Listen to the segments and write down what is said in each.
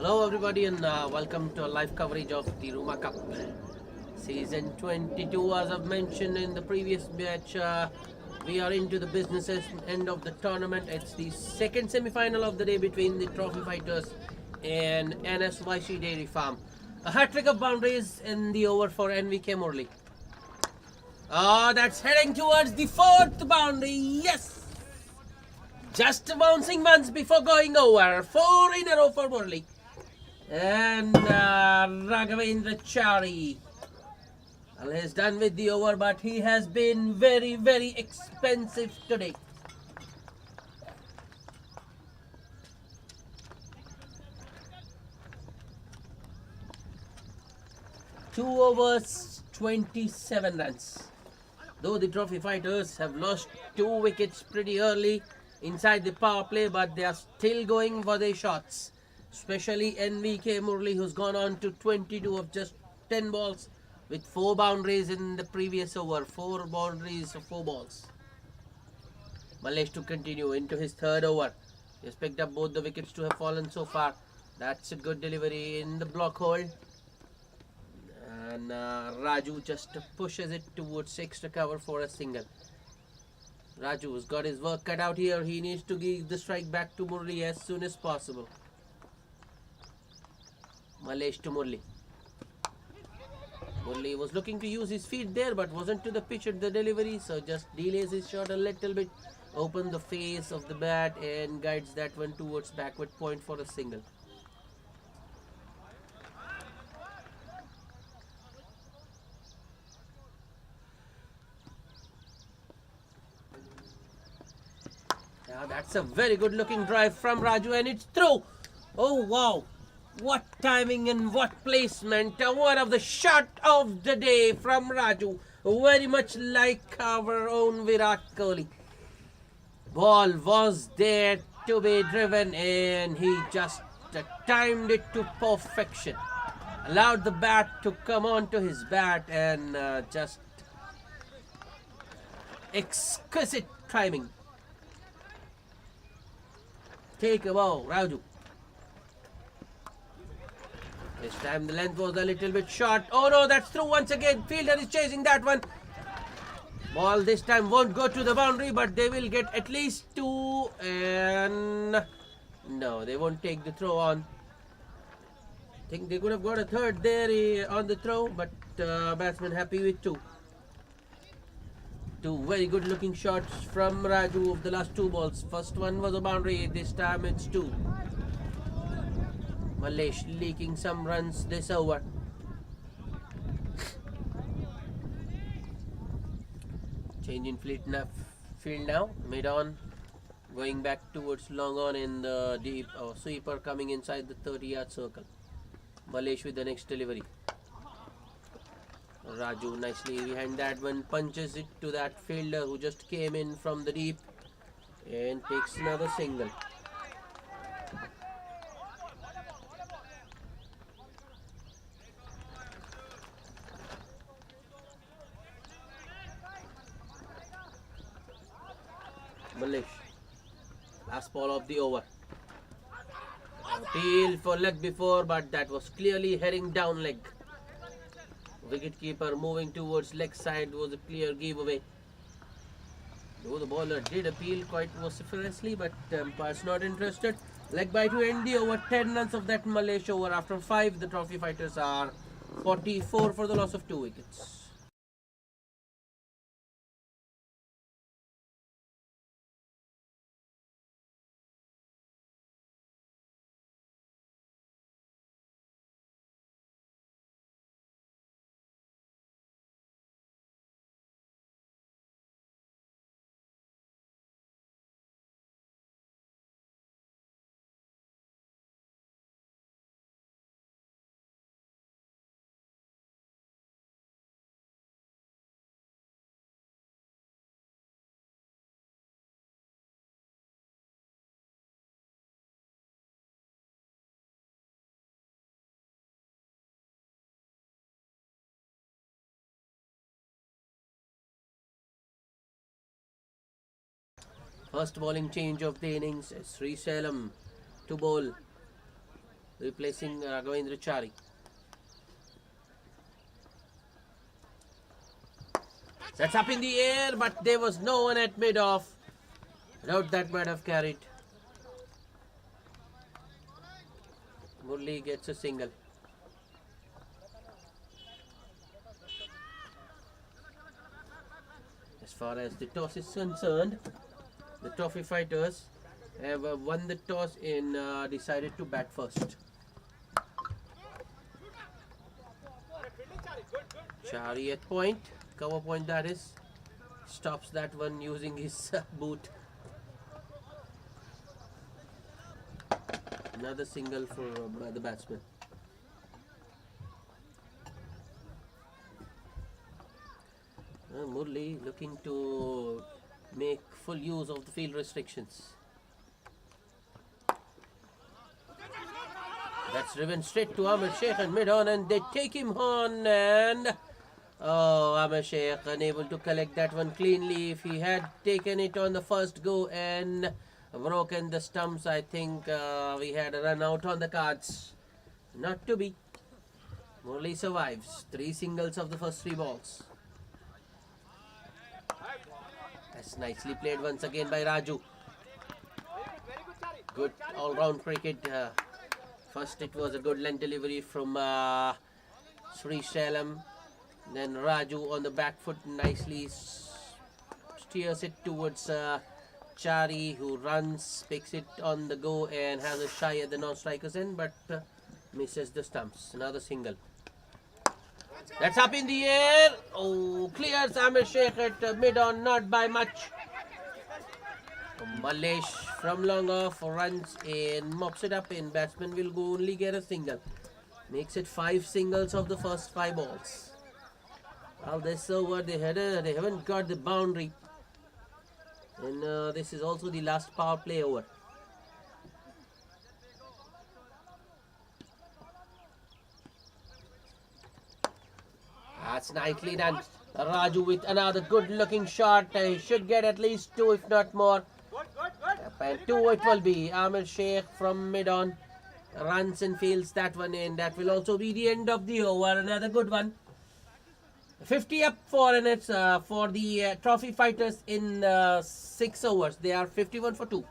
Hello everybody and welcome to a live coverage of the Ruma Cup. Season 22, as I've mentioned in the previous match, we are into the business end of the tournament. It's the second semi-final of the day between the Trophy Fighters and Nsyc Dairy Farm. A hat-trick of boundaries in the over for Nvyk Murli. That's heading towards the fourth boundary. Yes! Just bouncing once before going over. 4 in a row for Murli. And Raghavendra Chari. Well, he's done with the over, but he has been very, very expensive today. Two overs, 27 runs. Though the Trophy Fighters have lost 2 wickets pretty early inside the power play, but they are still going for their shots. Especially Nvyk Murli, who's gone on to 22 of just 10 balls with 4 boundaries in the previous over. 4 boundaries, 4 balls. Malesh to continue into his third over. He has picked up both the wickets to have fallen so far. That's a good delivery in the block hole. And Raju just pushes it towards extra cover for a single. Raju's got his work cut out here. He needs to give the strike back to Murli as soon as possible. Malesh to Murli. Murli was looking to use his feet there, but wasn't to the pitch at the delivery, so just delays his shot a little bit, open the face of the bat and guides that one towards backward point for a single. Now that's a very good looking drive from Raju and it's through. Oh wow. What timing and what placement. One of the shot of the day from Raju. Very much like our own Virat Kohli. Ball was there to be driven and he just timed it to perfection. Allowed the bat to come onto his bat and just exquisite timing. Take a bow, Raju. This time the length was a little bit short. Oh no, that's through once again. Fielder is chasing that one. Ball this time won't go to the boundary, but they will get at least 2. And no, they won't take the throw on. I think they could have got a third there on the throw, but batsman happy with 2. 2 very good looking shots from Raju of the last 2 balls. First one was a boundary, this time it's 2. Malesh leaking some runs this over. Change in field now, mid on, going back towards long on in the deep. Sweeper coming inside the 30-yard circle. Malesh with the next delivery. Raju nicely behind that one, punches it to that fielder who just came in from the deep and takes another single. Malesh, last ball of the over. Appeal for leg before, but that was clearly heading down leg. Wicketkeeper moving towards leg side was a clear giveaway. Though the bowler did appeal quite vociferously, but umpire's not interested. Leg by to end the over. 10 runs of that Malesh over. After 5, the Trophy Fighters are 44 for the loss of 2 wickets. First bowling change of the innings. Sri Salem to bowl. replacing Ravindra Chari. That's up in the air, but there was no one at mid-off. Doubt that might have carried. Murli gets a single. As far as the toss is concerned, the Trophy Fighters have won the toss and decided to bat first. Chari at point, cover point that is, stops that one using his boot. Another single for the batsman. Murli looking to make full use of the field restrictions. That's driven straight to Amir Sheikh and mid-on, and they take him on, and Amir Sheikh unable to collect that one cleanly. If he had taken it on the first go and broken the stumps, I think we had a run out on the cards. Not to be. Murli survives. 3 singles of the first 3 balls. That's nicely played once again by Raju. Good all-round cricket. First it was a good length delivery from Sri Sailam. Then Raju on the back foot nicely steers it towards Chari, who runs, picks it on the go and has a shy at the non-striker's end, but misses the stumps. Another single. That's up in the air. Oh, clears Amir Sheikh at mid-on, not by much. Malesh from long off runs and mops it up, and batsman will only get a single. Makes it 5 singles of the first 5 balls. Well, this over, they haven't got the boundary. And this is also the last power play over. That's nicely done. Raju with another good looking shot. He should get at least 2 if not more. And 2 it will be. Amir Sheikh from mid-on runs and fields that one in. That will also be the end of the over. Another good one. 50 up for innings for the Trophy Fighters in 6 overs. They are 51 for 2.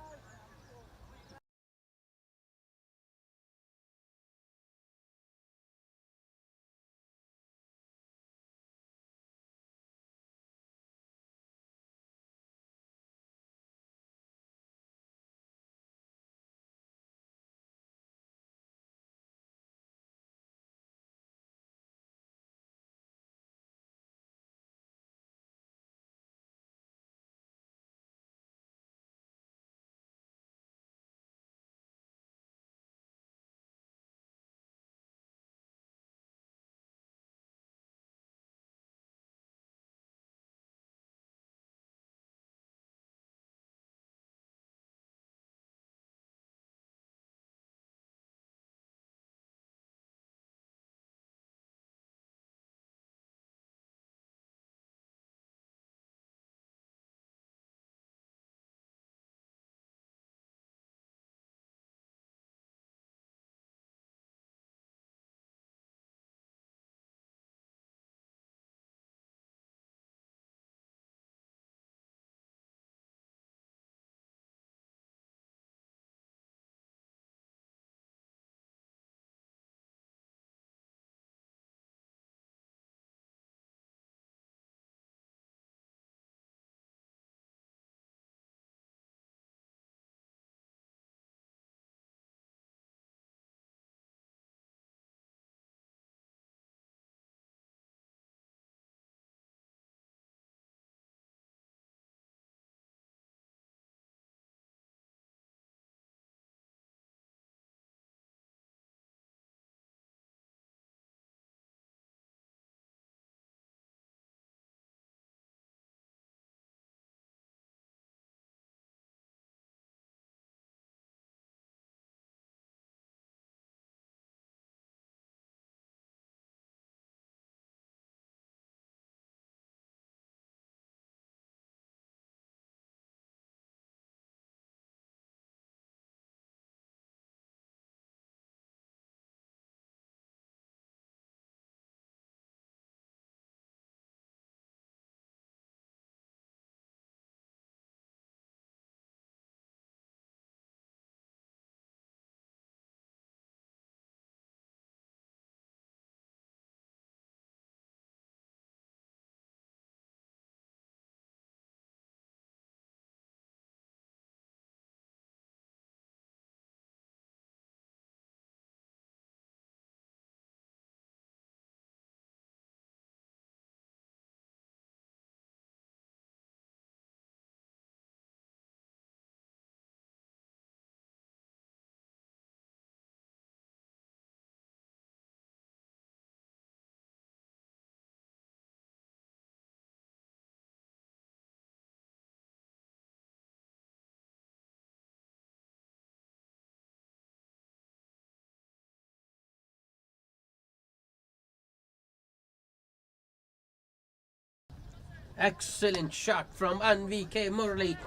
Excellent shot from Nsyc Murli.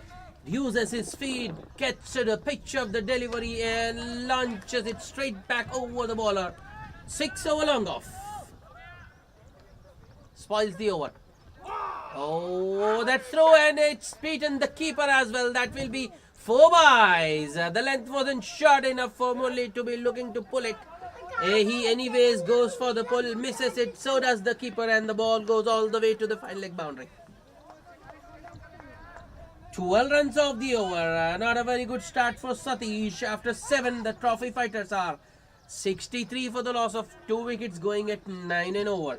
Uses his feet, gets to the pitch of the delivery and launches it straight back over the bowler. 6 over long off. Spoils the over. Oh, that's through and it's beaten the keeper as well. That will be 4 byes. The length wasn't short enough for Murli to be looking to pull it. He anyways goes for the pull, misses it, so does the keeper, and the ball goes all the way to the final leg boundary. 12 runs off the over. Not a very good start for Satish. After 7, the trophy fighters are 63 for the loss of 2 wickets, going at 9 and over.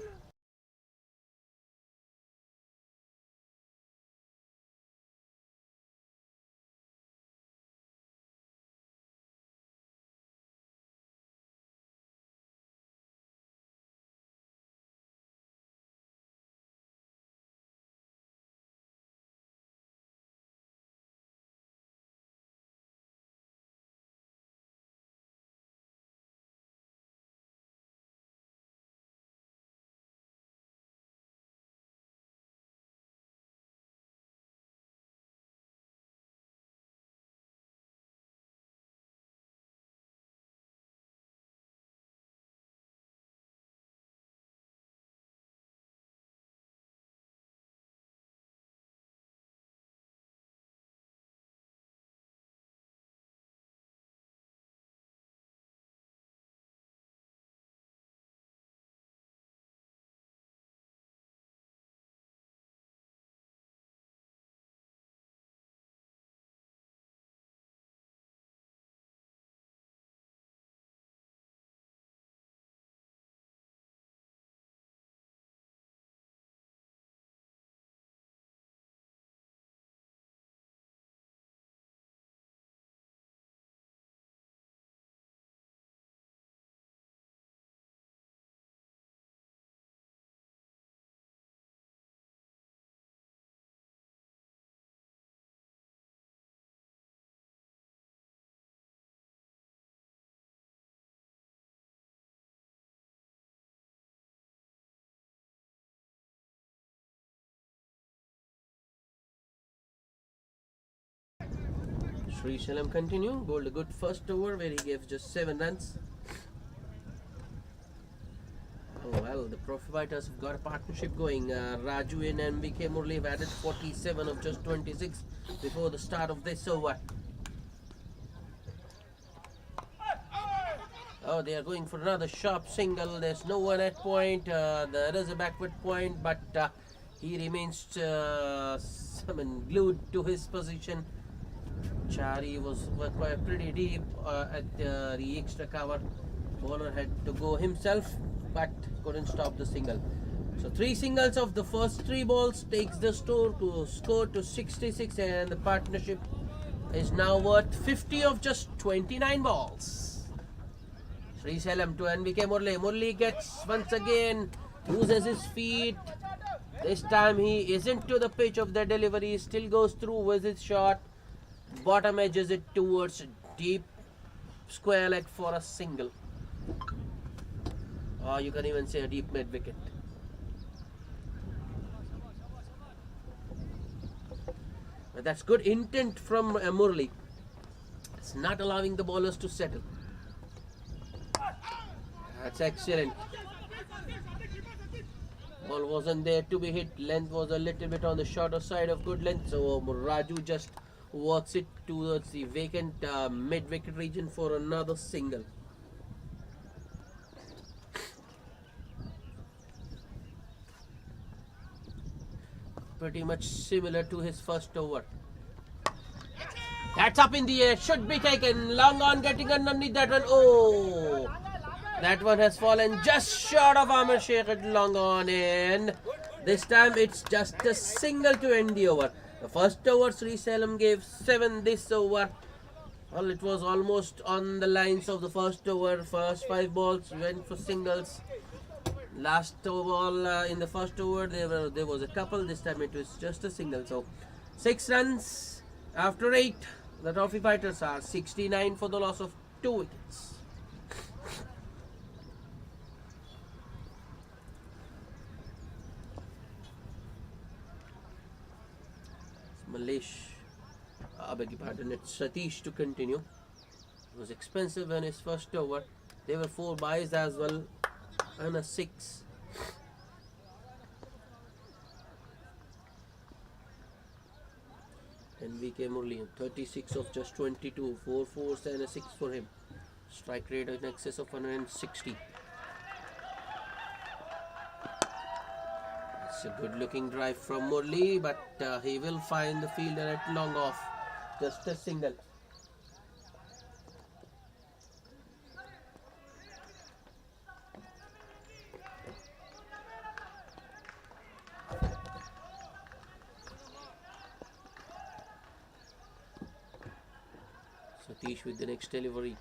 Sri Salam continuing, bowled a good first over where he gave just 7 runs. Oh well, the trophy fighters have got a partnership going. Raju and Nsyc Murli have added 47 of just 26 before the start of this over. Oh, they are going for another sharp single. There's no one at point. There is a backward point, but he remains glued to his position. Chari was quite pretty deep at the extra cover. Bowler had to go himself, but couldn't stop the single. So 3 singles of the first 3 balls takes the score to 66, and the partnership is now worth 50 of just 29 balls. Sri Salam to Nsyc Murli. Murli gets once again, uses his feet. This time he isn't to the pitch of the delivery, still goes through with his shot. Bottom edges it towards deep square leg for a single. Or you can even say a deep mid wicket. But that's good intent from Murli. It's not allowing the bowlers to settle. That's excellent. Ball wasn't there to be hit. Length was a little bit on the shorter side of good length. So Raju just works it towards the vacant mid-wicket region for another single. Pretty much similar to his first over. That's up in the air, should be taken. Long on, getting underneath that one. Oh, that one has fallen just short of Nsyc at long on, and this time it's just a single to end the over. The first over Sri Salam gave 7. This over, well, it was almost on the lines of the first over. First 5 balls went for singles. Last ball in the first over there was a couple. This time it was just a single. So 6 runs after 8. The trophy fighters are 69 for the loss of 2 wickets. beg your pardon, it's Satish to continue. It was expensive in his first over. There were 4 buys as well and a 6. NVK Murli, 36 of just 22, 4 fours and a 6 for him. Strike rate in excess of 160. It's a good looking drive from Murli, but he will find the fielder at long off. Just a single. Satish with the next delivery.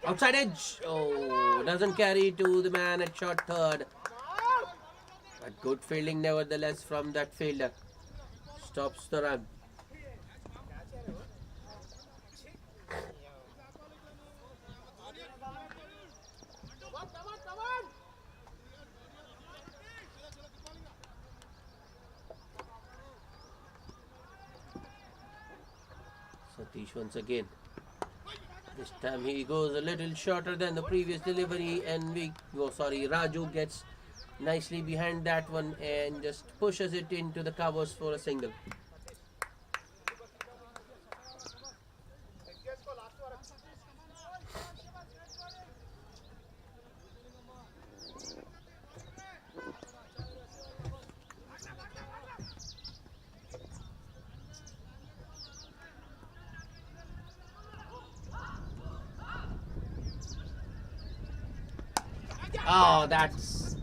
Outside edge. Oh, doesn't carry to the man at short third. But good fielding nevertheless from that fielder. Stops the run. Satish once again. This time he goes a little shorter than the previous delivery, and Raju gets nicely behind that one and just pushes it into the covers for a single. Oh, that's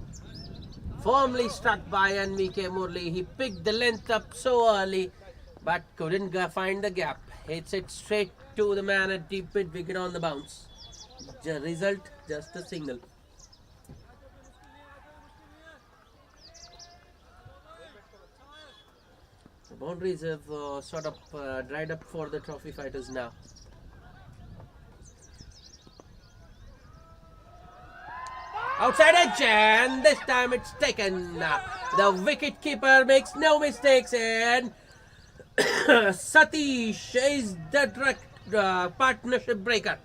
firmly struck by Nsyc Murli. He picked the length up so early, but couldn't find the gap. Hits it straight to the man at deep mid wicket on the bounce. The result, just a single. The boundaries have sort of dried up for the trophy fighters now. Outside edge, and this time it's taken. The wicket keeper makes no mistakes, and Satish is the direct partnership breaker.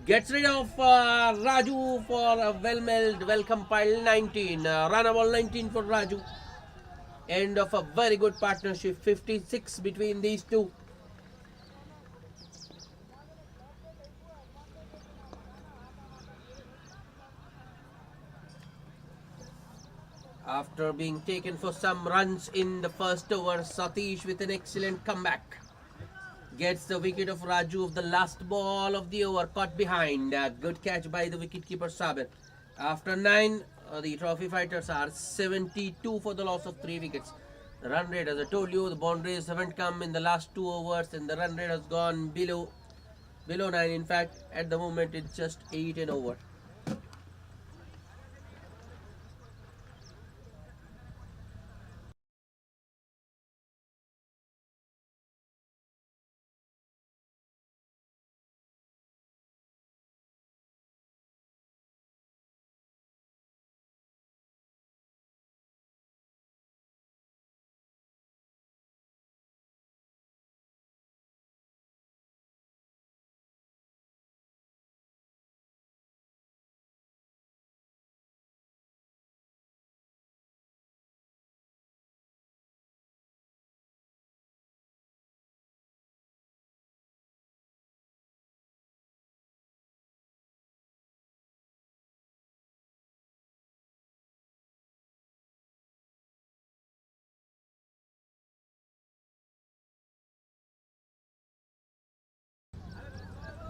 Gets rid of Raju for a well-milled, well-compiled 19. Runnable 19 for Raju. End of a very good partnership. 56 between these two. After being taken for some runs in the first over, Satish with an excellent comeback. Gets the wicket of Raju of the last ball of the over, caught behind. Good catch by the wicketkeeper Sabir. After 9, the trophy fighters are 72 for the loss of 3 wickets. The run rate, as I told you, the boundaries haven't come in the last 2 overs, and the run rate has gone below 9. In fact, at the moment it's just 8 and over.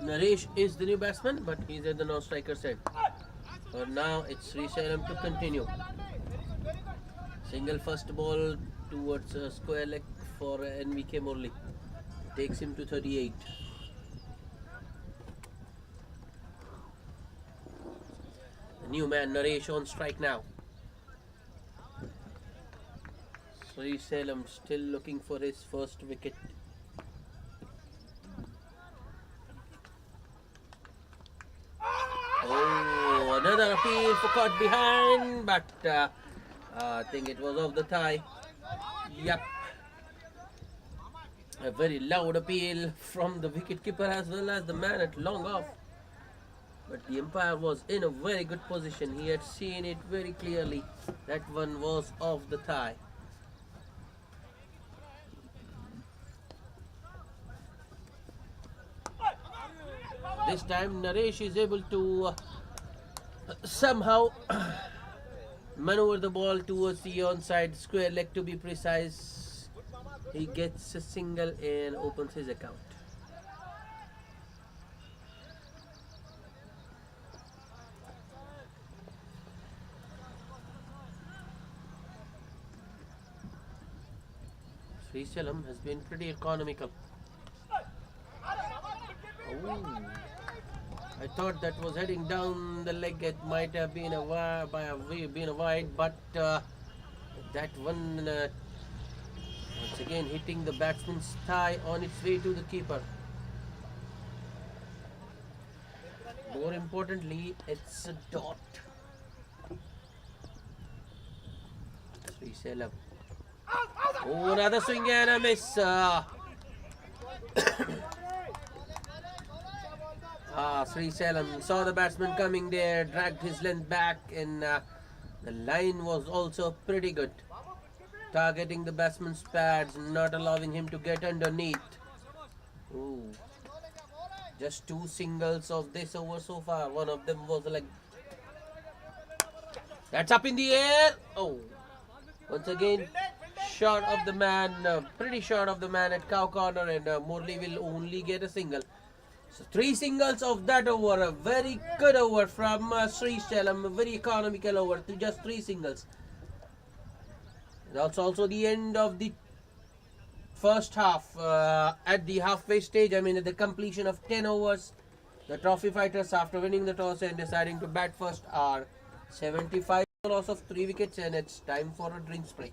Naresh is the new batsman, but he's at the non-striker side. For now, it's Srisalam to continue. Single first ball towards a square leg for NVK Murli. Takes him to 38. The new man Naresh on strike now. Srisalam still looking for his first wicket. Oh, another appeal for caught behind, but I think it was off the thigh. Yep, A very loud appeal from the wicketkeeper as well as the man at long off. But the umpire was in a very good position. He had seen it very clearly. That one was off the thigh. This time Naresh is able to somehow maneuver the ball towards the onside square leg, to be precise. He gets a single and opens his account. Sri Salam has been pretty economical. Oh, I thought that was heading down the leg. It might have been been a wide, but that one once again hitting the batsman's thigh on its way to the keeper. More importantly, it's a dot. Sri Salam. Oh, another swing and a miss. Sri Salam saw the batsman coming there, dragged his length back, and the line was also pretty good. Targeting the batsman's pads, not allowing him to get underneath. Ooh. Just two singles of this over so far. One of them was like... That's up in the air. Oh. Once again, short of the man, pretty short of the man at cow corner, and Murli will only get a single. So three singles of that over. A very good over from Sri Salam. A very economical over to just three singles. That's also the end of the first half. At the halfway stage, I mean at the completion of 10 overs, the trophy fighters, after winning the toss and deciding to bat first, are 75 loss of 3 wickets, and it's time for a drinks break.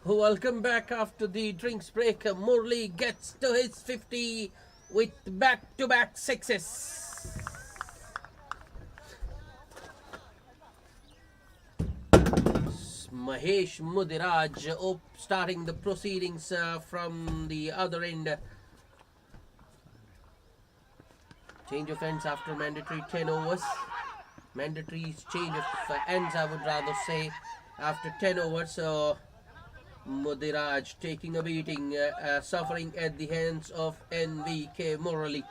Welcome back after the drinks break. Murli gets to his 50 with back-to-back sixes. Mahesh Mudiraj starting the proceedings from the other end. Change of ends after mandatory 10 overs. Mandatory change of ends, I would rather say, after 10 overs. So Mudiraj taking a beating, suffering at the hands of NVK Murali.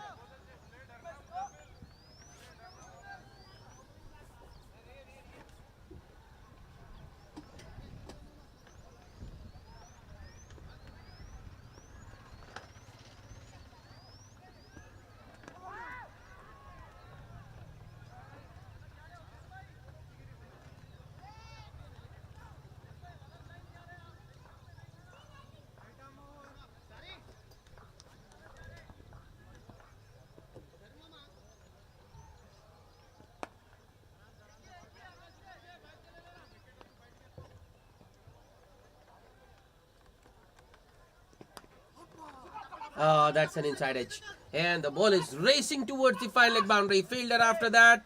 That's an inside edge. And the ball is racing towards the fine leg boundary. Fielder after that.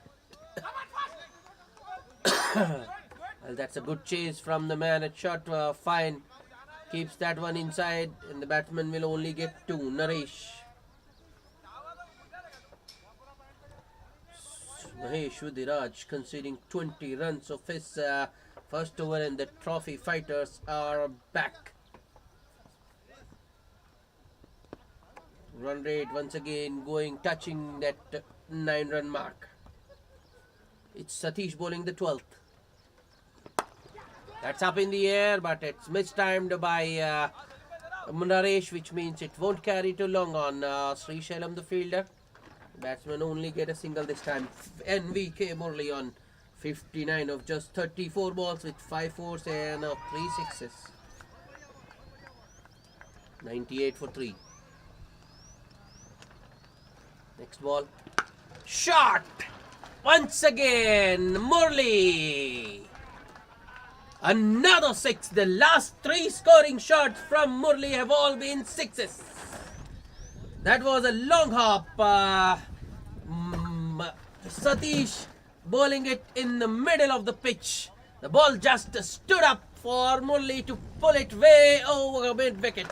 Well, that's a good chase from the man at short. Fine. Keeps that one inside. And the batsman will only get 2. Naresh. Mahesh Mudiraj conceding 20 runs of his first over, and the trophy fighters are back. Run rate once again touching that 9-run mark. It's Satish bowling the 12th. That's up in the air, but it's mistimed by Naresh, which means it won't carry too long on Sri Shailam, the fielder. Batsman only get a single this time. NVK Murali on 59 of just 34 balls with 5 fours and 3 sixes. 98 for 3. Next ball. Shot! Once again, Murali. Another 6. The last 3 scoring shots from Murali have all been sixes. That was a long hop. Satish bowling it in the middle of the pitch. The ball just stood up for Murali to pull it way over mid-wicket.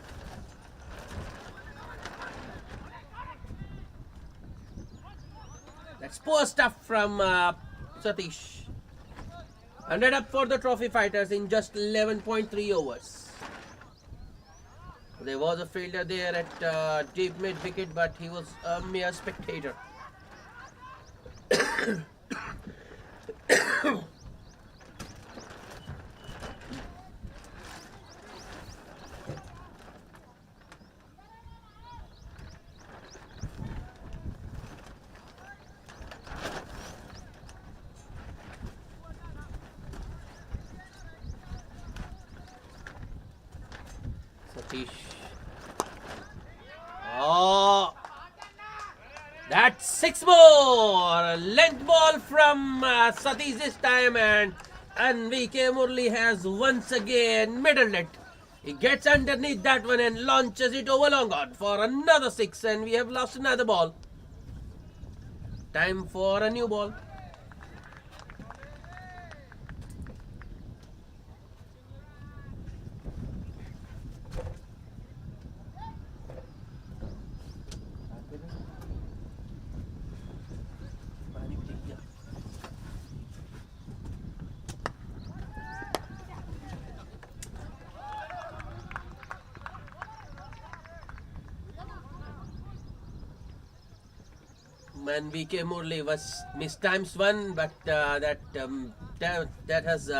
That's poor stuff from Satish. 100 up for the trophy fighters in just 11.3 overs. There was a fielder there at deep mid-wicket, but he was a mere spectator. Satish. Oh, that's 6 more. Length ball from Satish this time, and VK Murali has once again middled it. He gets underneath that one and launches it over long on for another 6, and we have lost another ball. Time for a new ball. And VK Murali was missed times 1, but that has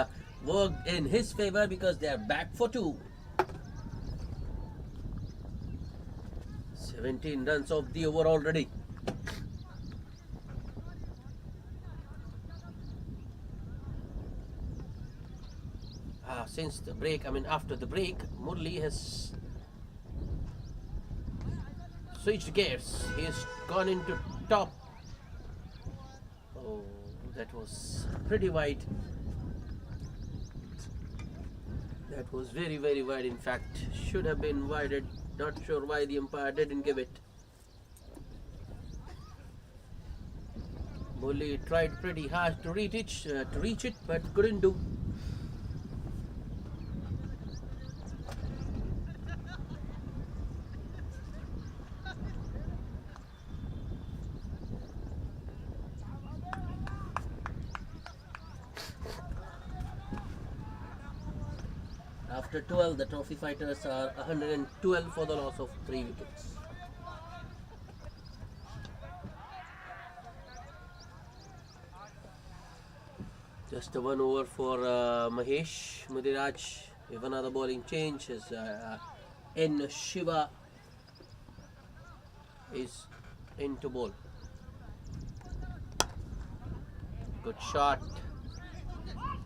worked in his favor because they are back for 2. 17 runs of the over already. Since the break, after the break, Murali has switched gears. He has gone into top. Oh, that was pretty wide. That was very, very wide. In fact, should have been wider. Not sure why the umpire didn't give it. Murli tried pretty hard to reach it, but couldn't do. After 12, the trophy fighters are 112 for the loss of 3 wickets. Just a 1 over for Mahesh Mudiraj. We have another bowling change as Nsyc is into bowl. Good shot.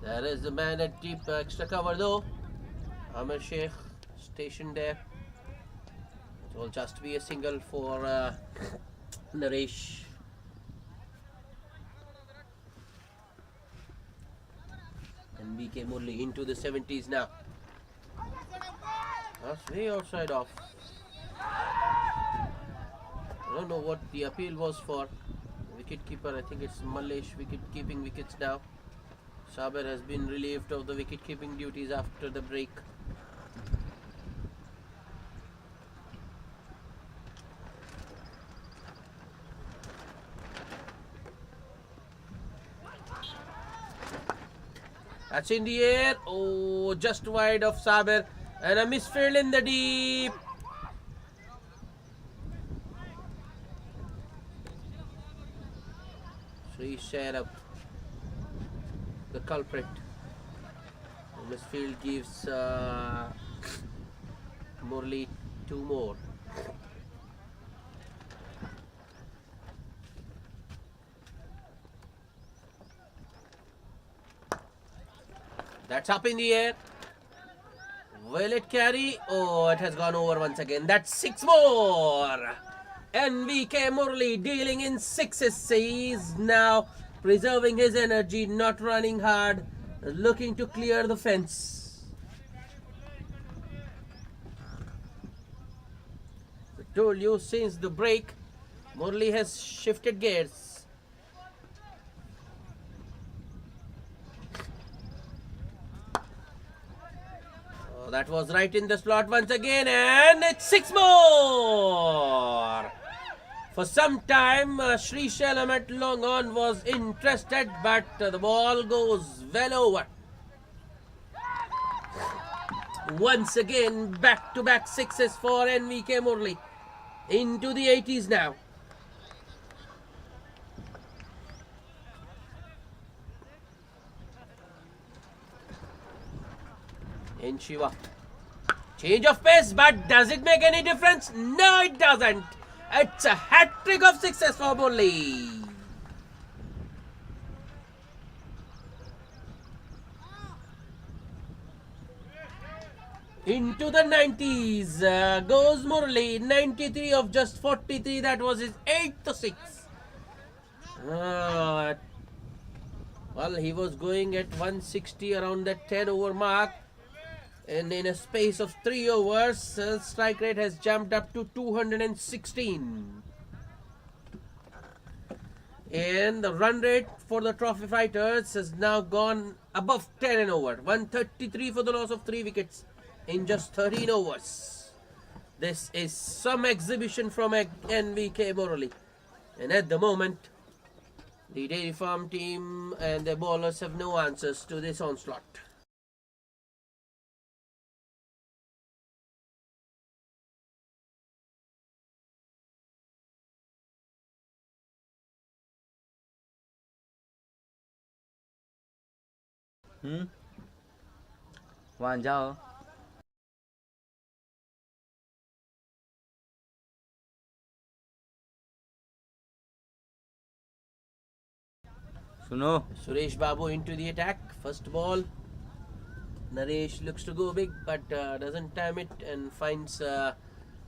There is the man at deep extra cover though. Nsyc stationed there. It will just be a single for Naresh. And BK Murli into the 70s now. That's way outside off. I don't know what the appeal was for. Wicket keeper, I think it's Malesh keeping wickets now. Saber has been relieved of the wicket keeping duties after the break. That's in the air. Oh, just wide of Saber. And a misfield in the deep. Sri Sharab, the culprit. The misfield gives Murli 2 more. That's up in the air. Will it carry? Oh, it has gone over once again. That's 6 more. NVK Murli dealing in 6s. He is now preserving his energy, not running hard, looking to clear the fence. I told you since the break, Murli has shifted gears. That was right in the slot once again, and it's 6 more. For some time, Sri Shalom at long on was interested, but the ball goes well over. Once again, back-to-back 6s for NVK Murli. Into the 80s now. Nsyc. Change of pace, but does it make any difference? No, it doesn't. It's a hat-trick of 6s for Murli. Into the 90s goes Murli. 93 of just 43. That was his 8th 6. Well, he was going at 160 around that 10 over mark. And in a space of 3 overs, strike rate has jumped up to 216. And the run rate for the trophy fighters has now gone above 10 an over. 133 for the loss of 3 wickets in just 13 overs. This is some exhibition from NVK Murli. And at the moment, the Dairy Farm team and their bowlers have no answers to this onslaught. वहाँ जाओ. सुनो. Suresh Babu into the attack. First ball. Naresh looks to go big, but doesn't time it and finds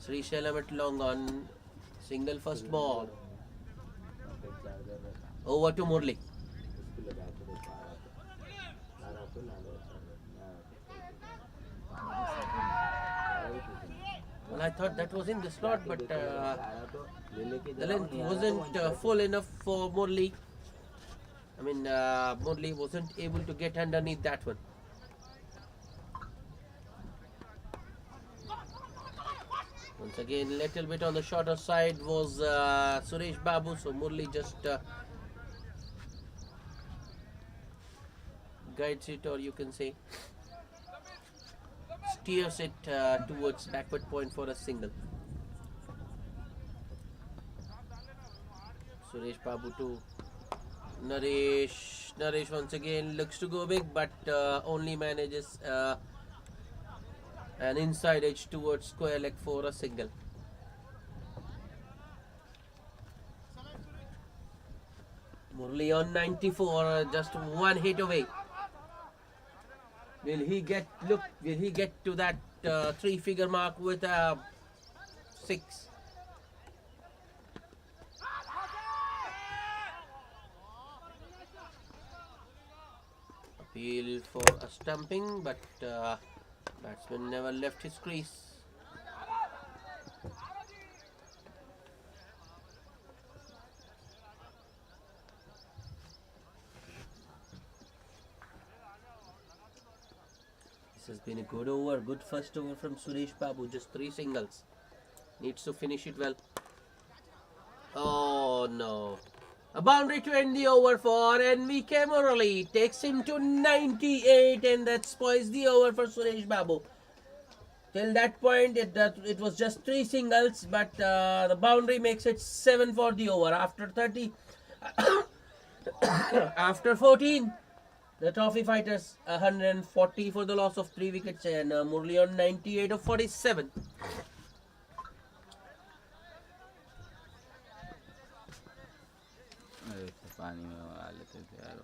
Sri Shalom at long on. Single first ball. Over to Murli. I thought that was in the slot, but the length wasn't full enough for Murli. I mean, Murli wasn't able to get underneath that one. Once again, little bit on the shorter side was Suresh Babu, so Murli just guides it, or you can say steers it towards backward point for a single. Suresh Babu to Naresh. Naresh once again looks to go big, but only manages an inside edge towards square leg for a single. Murli on 94, just one hit away. Will he get to that three-figure mark with a 6? Appeal for a stumping, but batsman never left his crease. This has been a good over, good first over from Suresh Babu, just 3 singles. Needs to finish it well. Oh no. A boundary to end the over for NVK Murali. Takes him to 98, and that spoils the over for Suresh Babu. Till that point, it was just 3 singles, but the boundary makes it 7 for the over. After 30, after 14, the trophy fighters 140 for the loss of 3 wickets, and Murali on 98 of 47. पानी में आ लेते थे यार.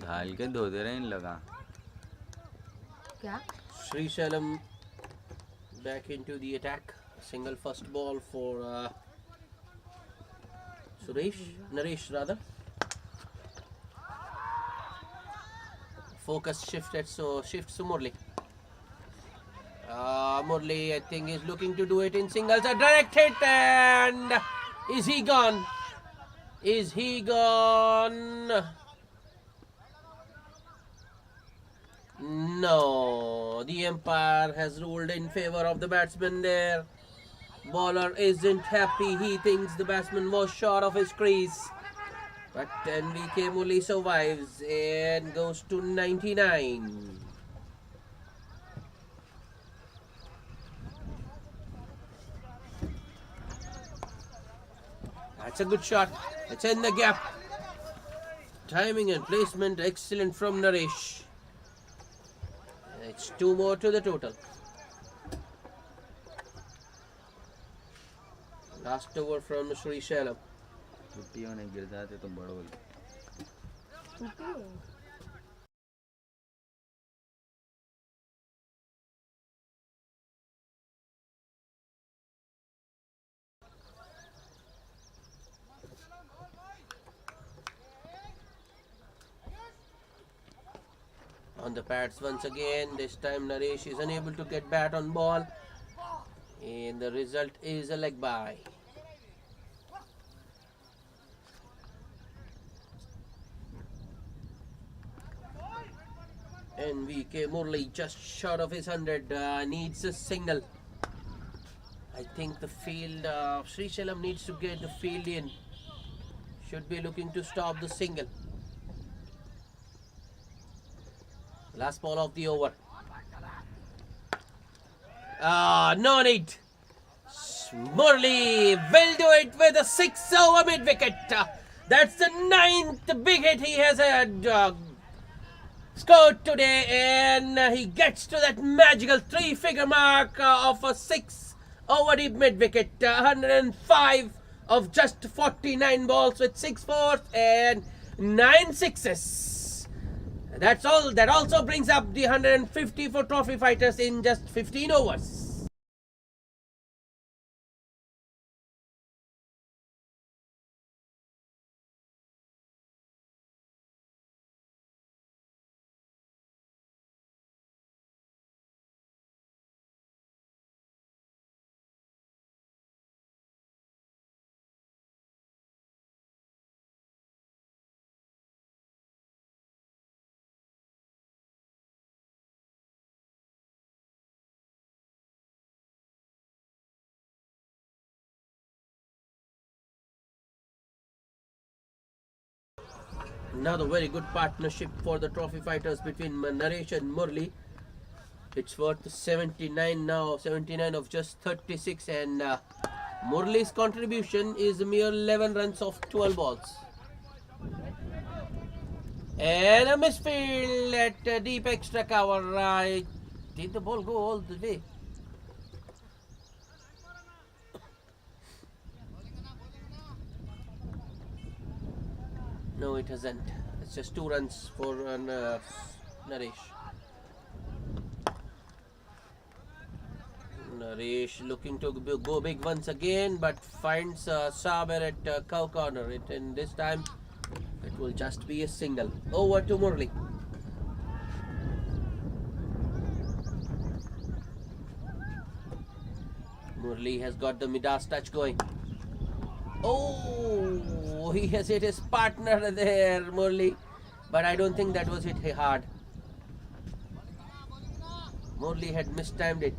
ढाल के धो दे रहे इन लगा क्या Srisailam back into the attack. Single first ball for Naresh rather. Focus shifted, so shifts to Murli. Murli, I think, is looking to do it in singles. A direct hit, and is he gone? Is he gone? No, the umpire has ruled in favor of the batsman there. Bowler isn't happy. He thinks the batsman was short of his crease. But NVK Murali survives and goes to 99. That's a good shot. It's in the gap. Timing and placement excellent from Naresh. It's 2 more to the total. Last over from Srisailam. छुट्टी होने गिर जाते तो बड़ो On the pads once again. This time Naresh is unable to get bat on ball. And the result is a leg bye. And VK Murli just short of his 100, needs a single. I think the field, Srisailam needs to get the field in. Should be looking to stop the single. Last ball of the over. No need. Murli will do it with a 6-over mid-wicket. That's the 9th big hit he has scored today, and he gets to that magical 3-figure mark of a 6-over deep mid-wicket. 105 of just 49 balls with 6 fours and 9 sixes. That's all. That also brings up the 150 for trophy fighters in just 15 overs. Another very good partnership for the trophy fighters between Naresh and Murli. It's worth 79 now, 79 of just 36, and Murli's contribution is a mere 11 runs of 12 balls. And a misfield at deep extra cover. Did the ball go all the way? No, it hasn't. It's just 2 runs for Naresh. Naresh looking to go big once again, but finds Saber at cow corner. And this time it will just be a single. Over to Murli. Murli has got the Midas touch going. Oh, he has hit his partner there, Murli. But I don't think that was hit hard. Murli had mistimed it.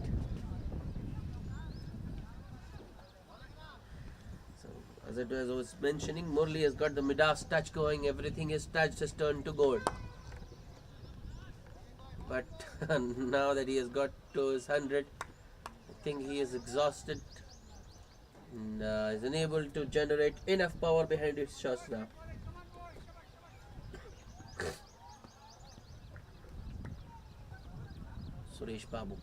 So, as I was mentioning, Murli has got the Midas touch going. Everything his touch has turned to gold. But now that he has got to his 100, I think he is exhausted. And is unable to generate enough power behind his shots now. Suresh Babu.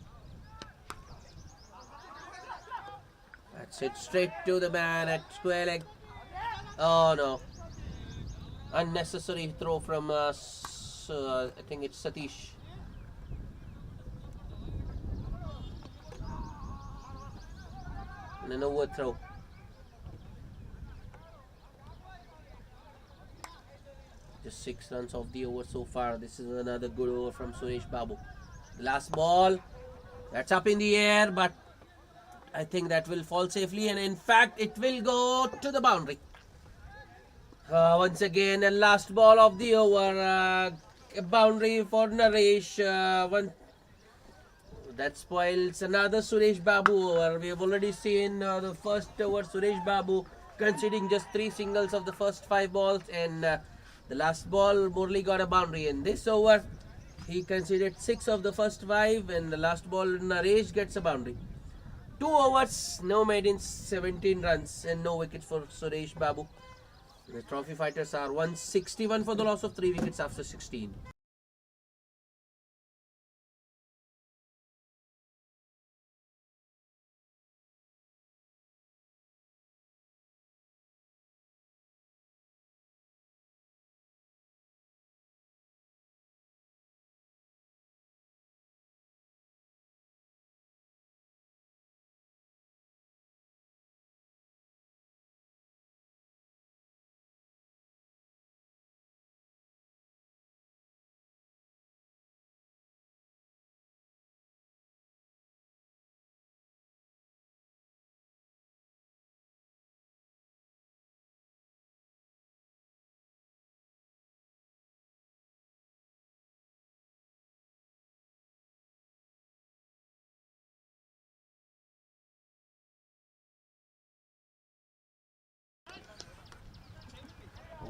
That's it, straight to the man at square leg. Oh no. Unnecessary throw from I think it's Satish. And an overthrow. Just 6 runs off the over so far. This is another good over from Suresh Babu. Last ball. That's up in the air, but I think that will fall safely, and in fact it will go to the boundary. Once again, a last ball of the over. A boundary for Naresh. That spoils another Suresh Babu over. We have already seen the first over Suresh Babu conceding just 3 singles of the first 5 balls, and the last ball Murli got a boundary. In this over, he conceded 6 of the first 5, and the last ball Naresh gets a boundary. 2 overs, no maidens, 17 runs, and no wickets for Suresh Babu. The trophy fighters are 161 for the loss of 3 wickets after 16.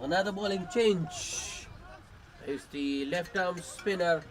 Another bowling change. It's the left arm spinner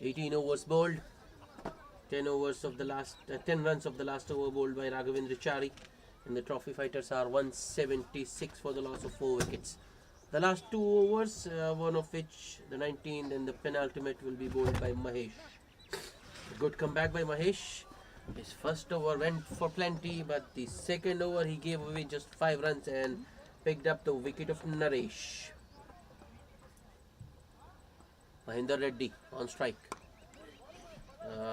18 overs bowled. 10 runs of the last over bowled by Raghavendra Chari, and the trophy fighters are 176 for the loss of 4 wickets. The last 2 overs, one of which, the 19th and the penultimate, will be bowled by Mahesh. Good comeback by Mahesh. His first over went for plenty, but the second over he gave away just 5 runs and picked up the wicket of Naresh. Mahinder Reddy on strike.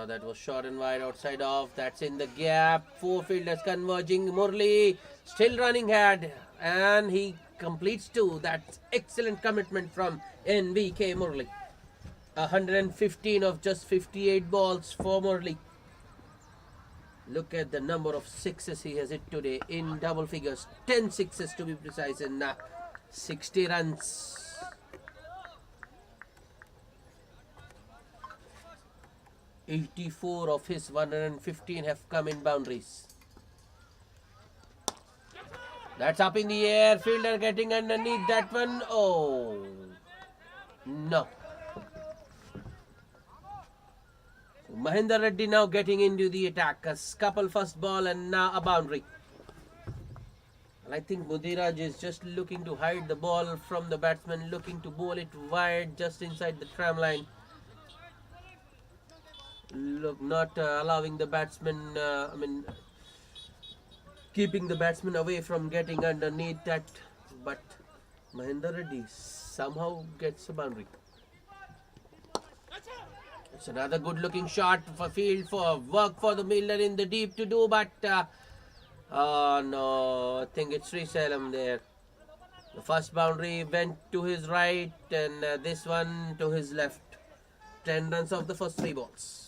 That was short and wide outside off. That's in the gap. 4 fielders converging. Murli still running ahead, and he completes 2. That's excellent commitment from NVK Murli. 115 of just 58 balls for Murli. Look at the number of sixes he has hit today in double figures. 10 sixes to be precise, and 60 runs. 84 of his 115 have come in boundaries. That's up in the air. Fielder getting underneath that one. Oh, no. Mahinder Reddy now getting into the attack. A couple first ball and now a boundary. And I think Mudiraj is just looking to hide the ball from the batsman, looking to bowl it wide just inside the tram line. Look, not allowing the batsman, keeping the batsman away from getting underneath that. But Mahinder Reddy somehow gets a boundary. It's another good looking shot for field, for work for the fielder in the deep to do, but oh no, I think it's Sri Salem there. The first boundary went to his right, and this one to his left. 10 runs off the first 3 balls.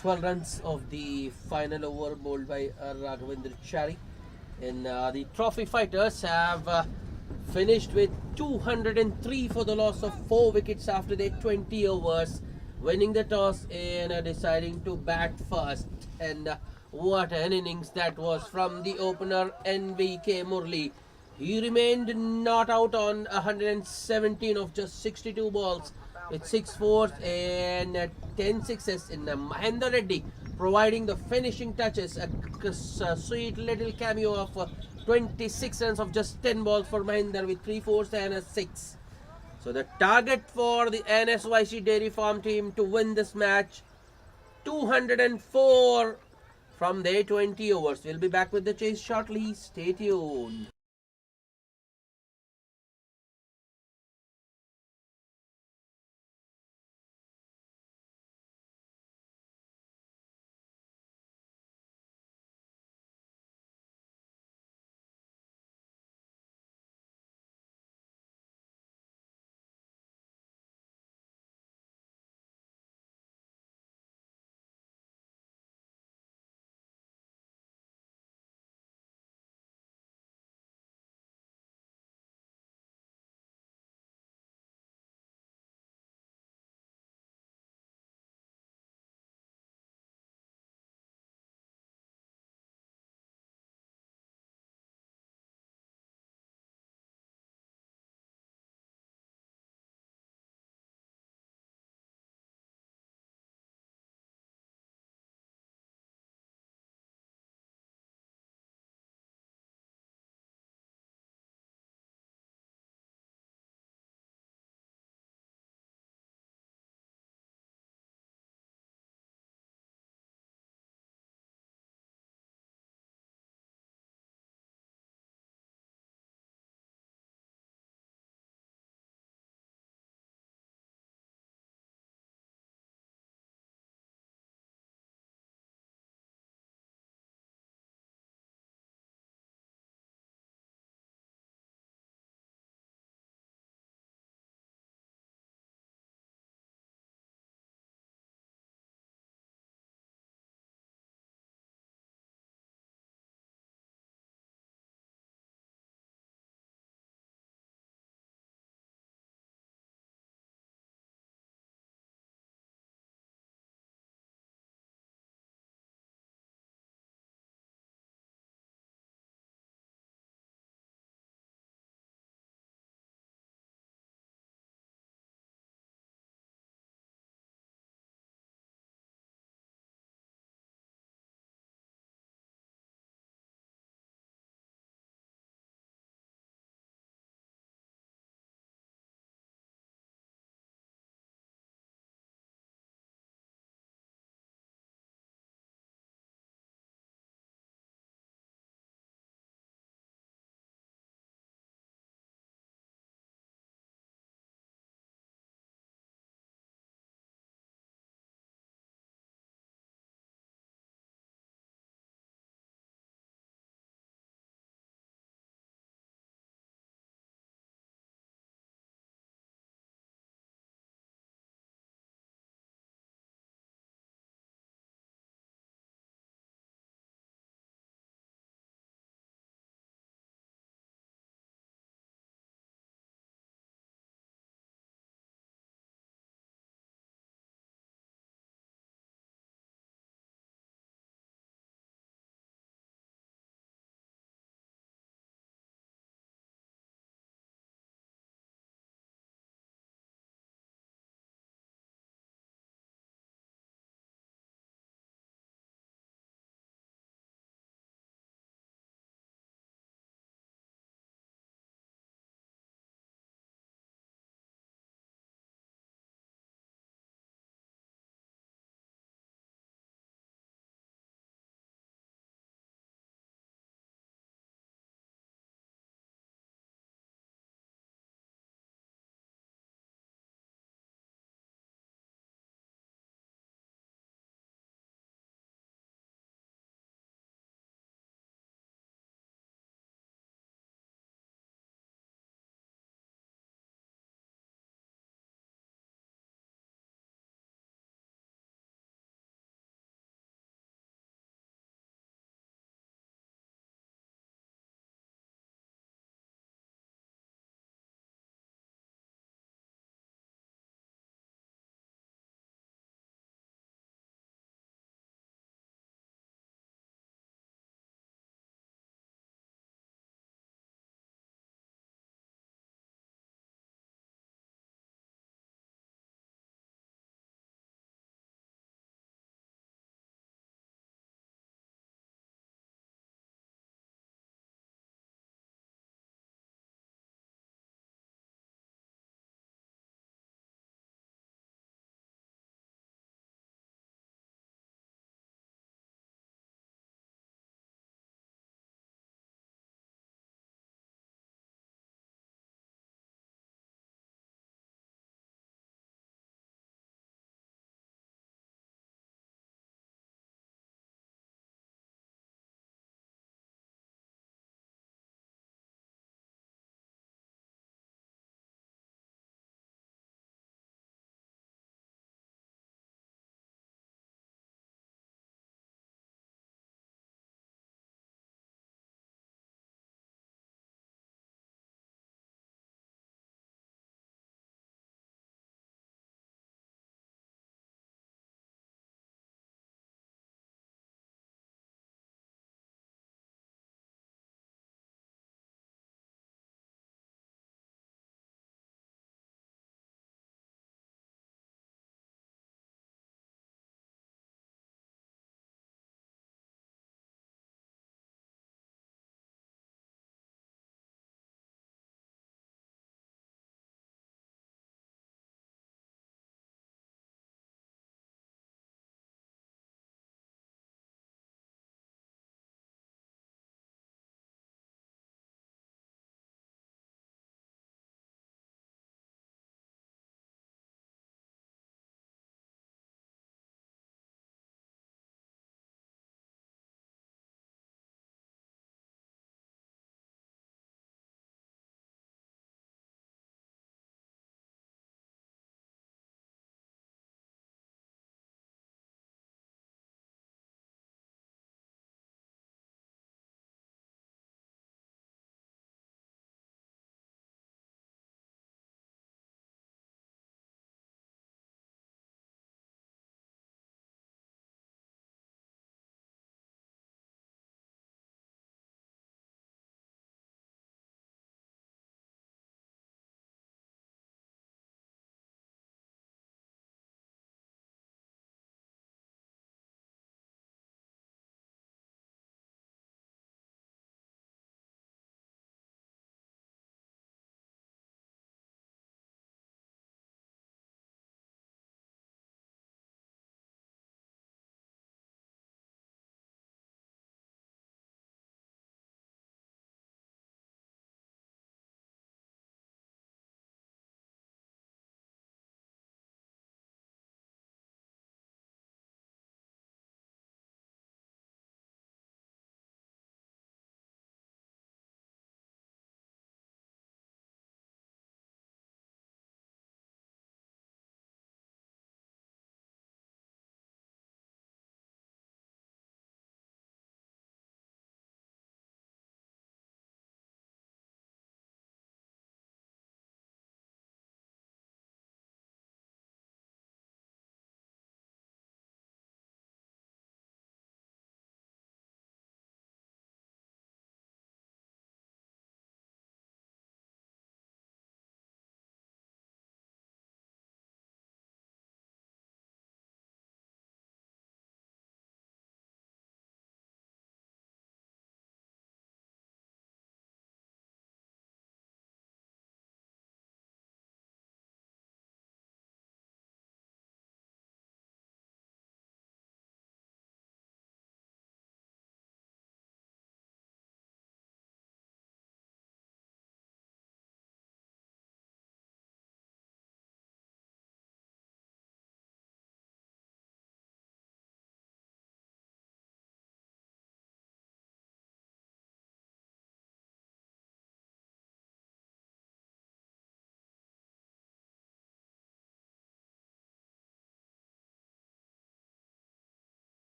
12 runs of the final over bowled by Raghavendra Chari. And the trophy fighters have finished with 203 for the loss of 4 wickets after their 20 overs, winning the toss and deciding to bat first. And what an innings that was from the opener NBK Murli. He remained not out on 117 of just 62 balls with 6 fours and 10 sixes in Mahendra Reddy providing the finishing touches. A sweet little cameo of 26 runs of just 10 balls for Mahendra with 3 fours and a 6. So the target for the Nsyc Dairy Farm team to win this match, 204 from their 20 overs. We'll be back with the chase shortly. Stay tuned.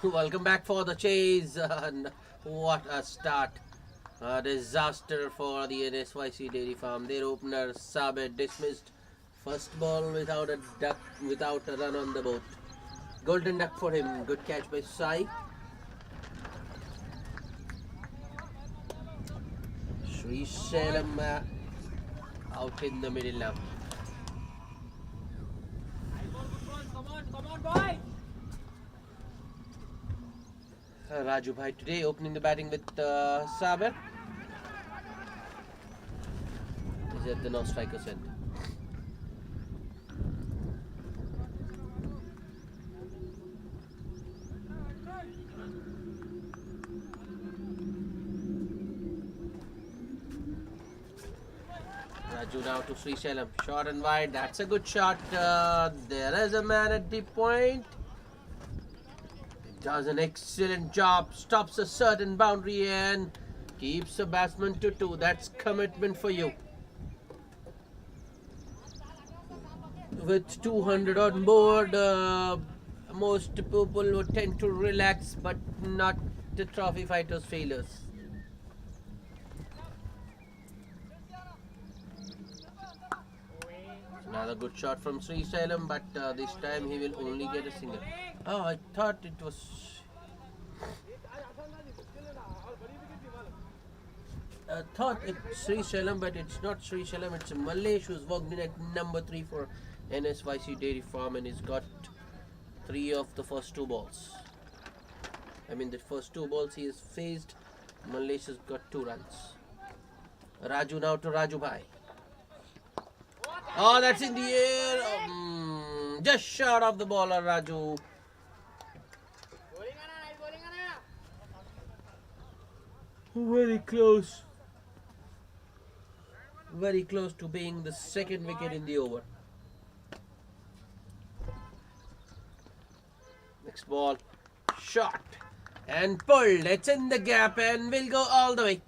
Welcome back for the chase. And what a start. A disaster for the NSYC Dairy Farm. Their opener, Sabet, dismissed. First ball without a duck, without a run on the boat. Golden duck for him. Good catch by Sai. Sri Sailam out in the middle now. Raju Bhai today opening the batting with Saber. He's at the non-striker's end. Raju now to Sri Sailam. Short and wide. That's a good shot. There is a man at the point. Does an excellent job, stops a certain boundary and keeps the batsman to 2. That's commitment for you. With 200 on board, most people would tend to relax, but not the trophy fighters failures. Another good shot from Sri Sailam, but this time he will only get a single. Oh, I thought it was... I thought it's Sri Sailam, but it's not Sri Sailam. It's Malesh who's walked in at number 3 for NSYC Dairy Farm and he's got 3 of the first 2 balls. I mean, the first 2 balls he has faced, Malesh has got 2 runs. Raju now to Raju Bhai. Oh, that's in the air. Just short of the bowler, Raju. Very close. Very close to being the second wicket in the over. Next ball. Shot. And pulled. It's in the gap and will go all the way.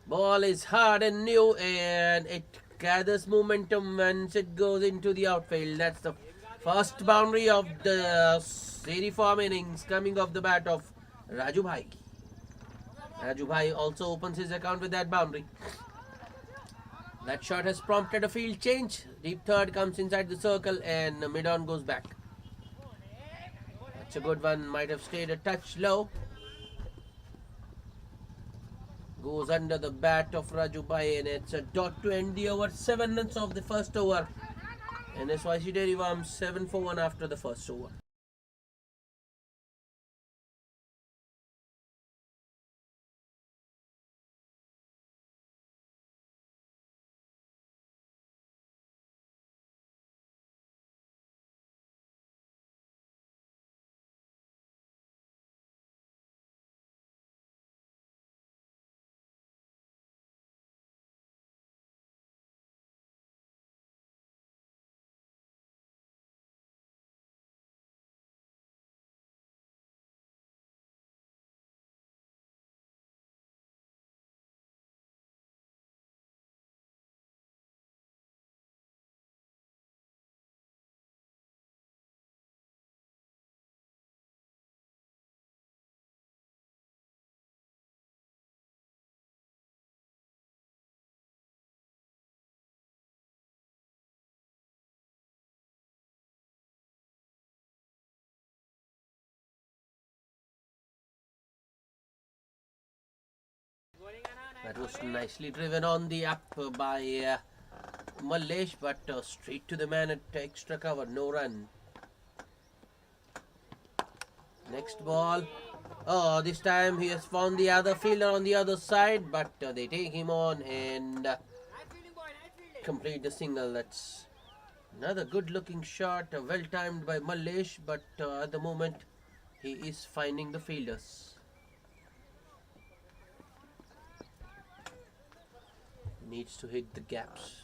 Ball is hard and new and it gathers momentum once it goes into the outfield. That's the first boundary of the Dairy Farm innings coming off the bat of Raju Bhai. Raju Bhai also opens his account with that boundary. That shot has prompted a field change. Deep third comes inside the circle and mid-on goes back. That's a good one. Might have stayed a touch low. Goes under the bat of Raju Bhai and it's a dot to end the over. 7 runs of the first over. NSYC Dairy Farm 7 for 1 after the first over. That was nicely driven on the up by Malesh, but straight to the man at extra cover, no run. Next ball. Oh, this time he has found the other fielder on the other side, but they take him on and complete the single. That's another good looking shot, well timed by Malesh, but at the moment he is finding the fielders. Needs to hit the gaps.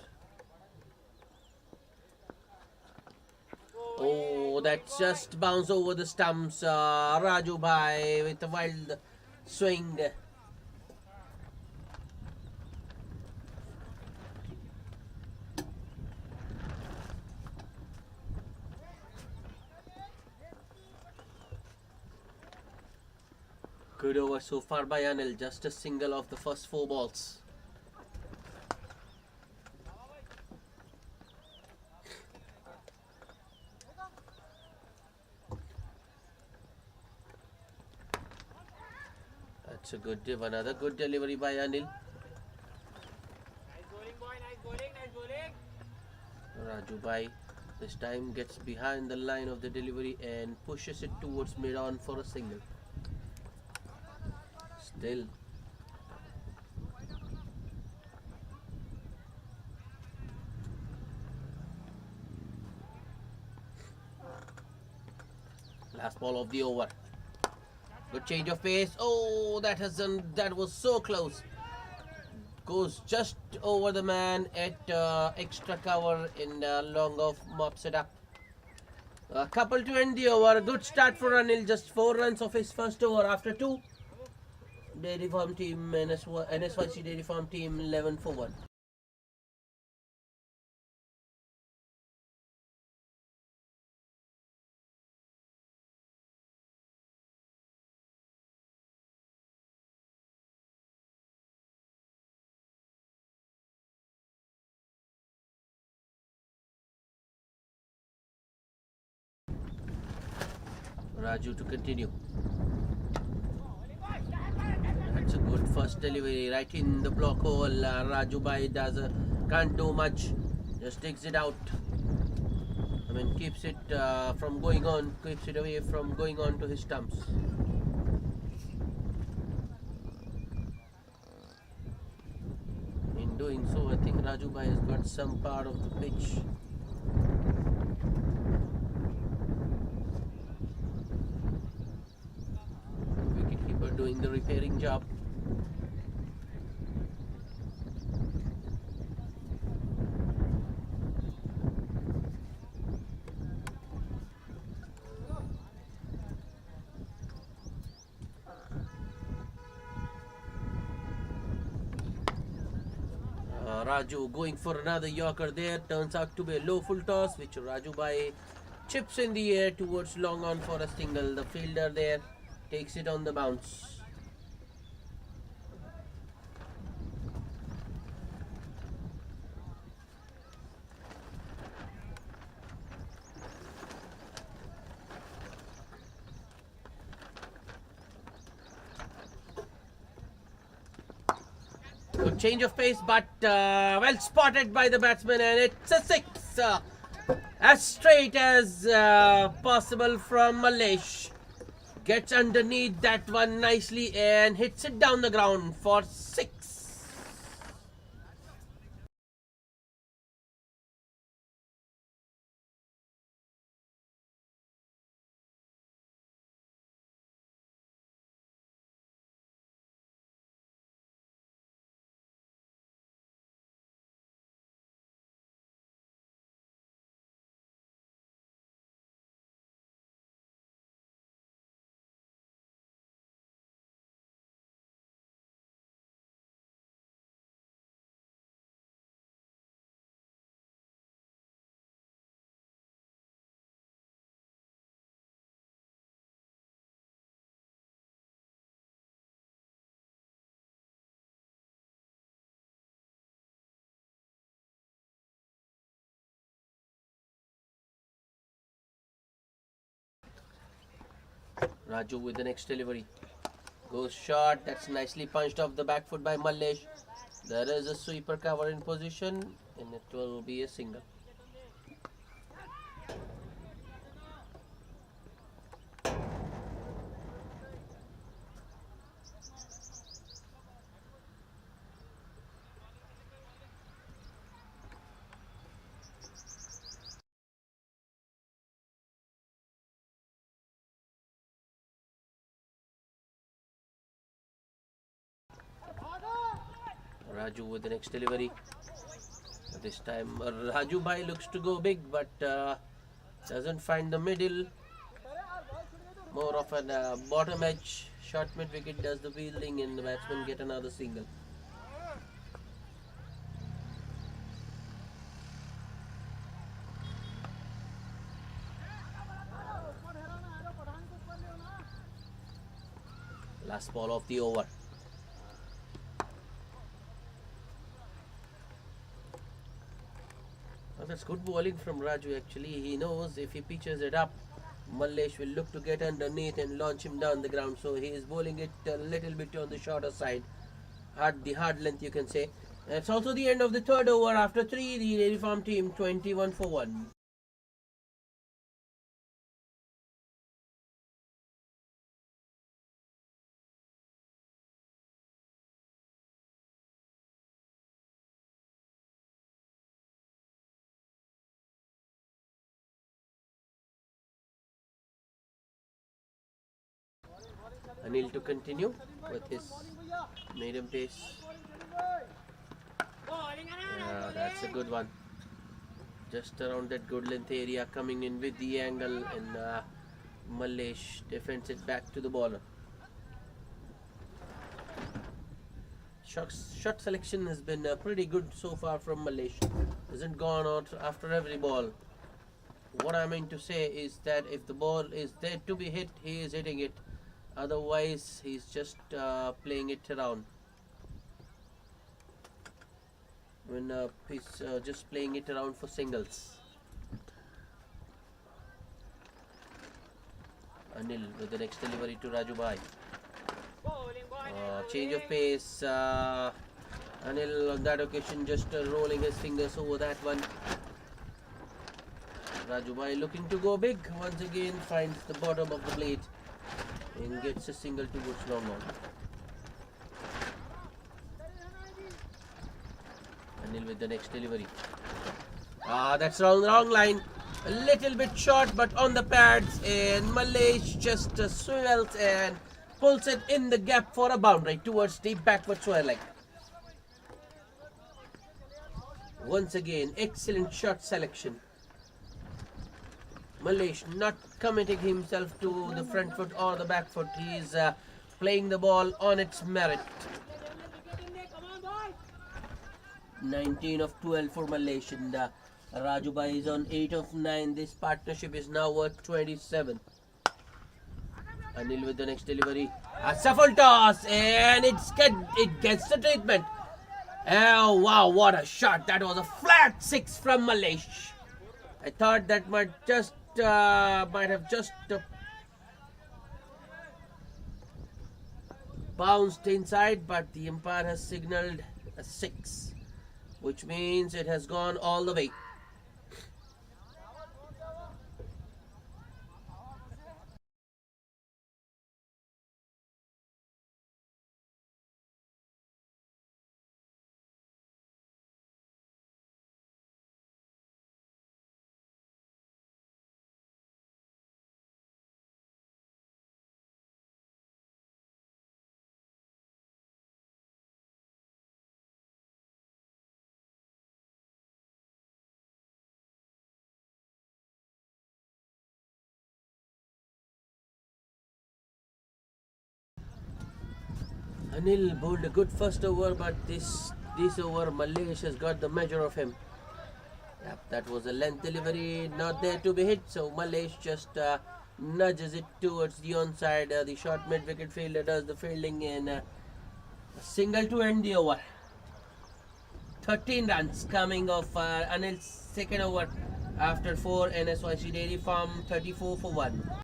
Oh, that's just bounced over the stumps. Raju Bhai with a wild swing. Good over so far by Anil. Just a single of the first 4 balls. That's a good div. Another good delivery by Anil. Nice bowling, boy. Nice bowling. Nice bowling. Raju Bhai this time gets behind the line of the delivery and pushes it towards mid-on for a single. Still. Last ball of the over. Good change of pace. Oh, that was so close. Goes just over the man at extra cover in long off, mops it up. A couple to end the over. Good start for Anil. Just 4 runs of his first over after 2. Dairy Farm team, Nsyc Dairy Farm team 11 for 1. Raju to continue. That's a good first delivery right in the block hole. Raju Bhai can't do much, just takes it out. I mean, keeps it from going on, keeps it away from going on to his stumps. In doing so, I think Raju Bhai has got some part of the pitch. Wicketkeeper doing the repairing job. Raju going for another Yorker there. Turns out to be a low full toss, which Raju Bhai chips in the air towards long on for a single. The fielder there takes it on the bounce. Good change of pace, but well spotted by the batsman, and it's a 6. As straight as possible from Malesh. Gets underneath that one nicely and hits it down the ground for 6. Raju with the next delivery. Goes short. That's nicely punched off the back foot by Malesh. There is a sweeper cover in position, and it will be a single. Raju with the next delivery. This time Raju Bhai looks to go big, but doesn't find the middle. More of a bottom edge. Short mid wicket does the fielding, and the batsman get another single. Last ball of the over. Well, that's good bowling from Raju actually. He knows if he pitches it up, Mallesh will look to get underneath and launch him down the ground. So he is bowling it a little bit on the shorter side. The hard length you can say. It's also the end of the third over. After 3, the Dairy Farm team 21 for 1. Anil to continue with his medium pace. Yeah, that's a good one. Just around that good length area, coming in with the angle, and Mallesh defends it back to the bowler. Shot selection has been pretty good so far from Mallesh. Hasn't gone out after every ball. What I mean to say is that if the ball is there to be hit, he is hitting it. Otherwise, he's just playing it around. When he's just playing it around for singles. Anil with the next delivery to Raju Bhai. Change of pace. Anil on that occasion just rolling his fingers over that one. Raju Bhai looking to go big. Once again finds the bottom of the plate and gets a single towards long on. Anil with the next delivery. That's wrong line. A little bit short, but on the pads, and Mallesh just swivels and pulls it in the gap for a boundary towards the backward square leg. Once again, excellent shot selection. Mallesh not committing himself to the front foot or the back foot. He is playing the ball on its merit. 19 of 12 for Mallesh, and Raju Bhai is on 8 of 9. This partnership is now worth 27. Anil with the next delivery. A shuffle toss, and it gets the treatment. Oh wow, what a shot. That was a flat 6 from Mallesh. I thought that might have just bounced inside, but the umpire has signaled a 6, which means it has gone all the way. Anil bowled a good first over, but this over Mallesh has got the measure of him. Yep, that was a length delivery, not there to be hit, so Mallesh just nudges it towards the onside. The short mid-wicket fielder does the fielding, and a single to end the over. 13 runs coming off Anil's second over after 4, and Nsyc Dairy Farm 34 for 1.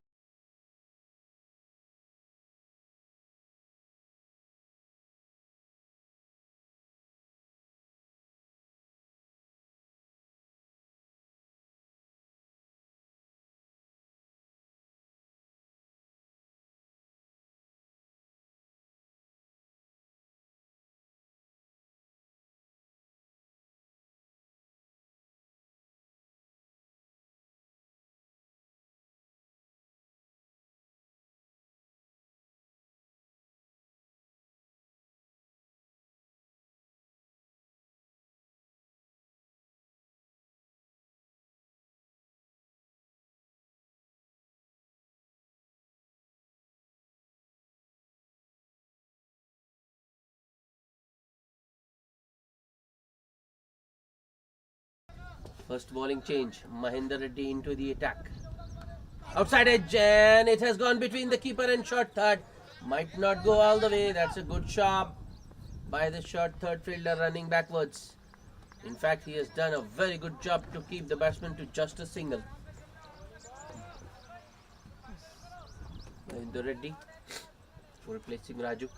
First bowling change, Mahendra Reddy into the attack. Outside edge, and it has gone between the keeper and short third. Might not go all the way. That's a good shot by the short third fielder running backwards. In fact, he has done a very good job to keep the batsman to just a single. Mahendra Reddy replacing Raju.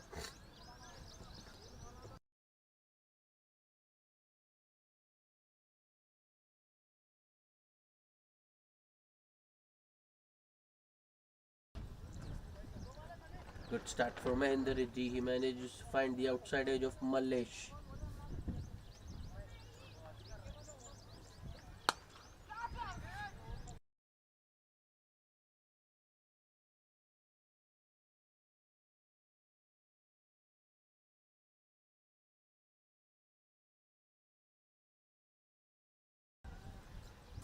Good start for Mahendra Reddy. He manages to find the outside edge of Mallesh.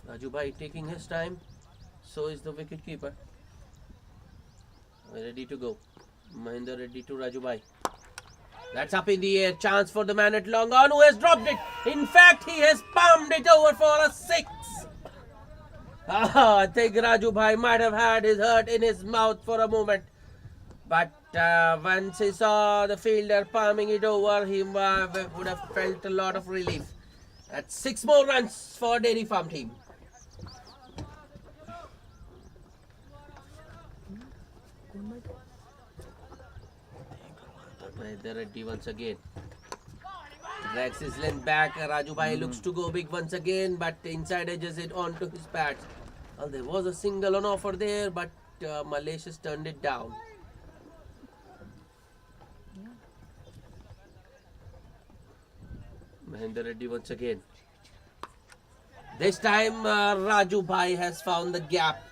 Raju Bhai taking his time. So is the wicket keeper. Ready to go. Mahendra Reddy to Raju Bhai. That's up in the air. Chance for the man at long on who has dropped it. In fact, he has palmed it over for a 6. I think Raju Bhai might have had his heart in his mouth for a moment. But once he saw the fielder palming it over, he would have felt a lot of relief. That's 6 more runs for Dairy Farm team. Mahendra Reddy once again drags his length back. Raju Bhai looks to go big once again, but inside edges it onto his pads. Well, there was a single on offer there, but Mallesh has turned it down. Mahendra Reddy once again. This time Raju Bhai has found the gap.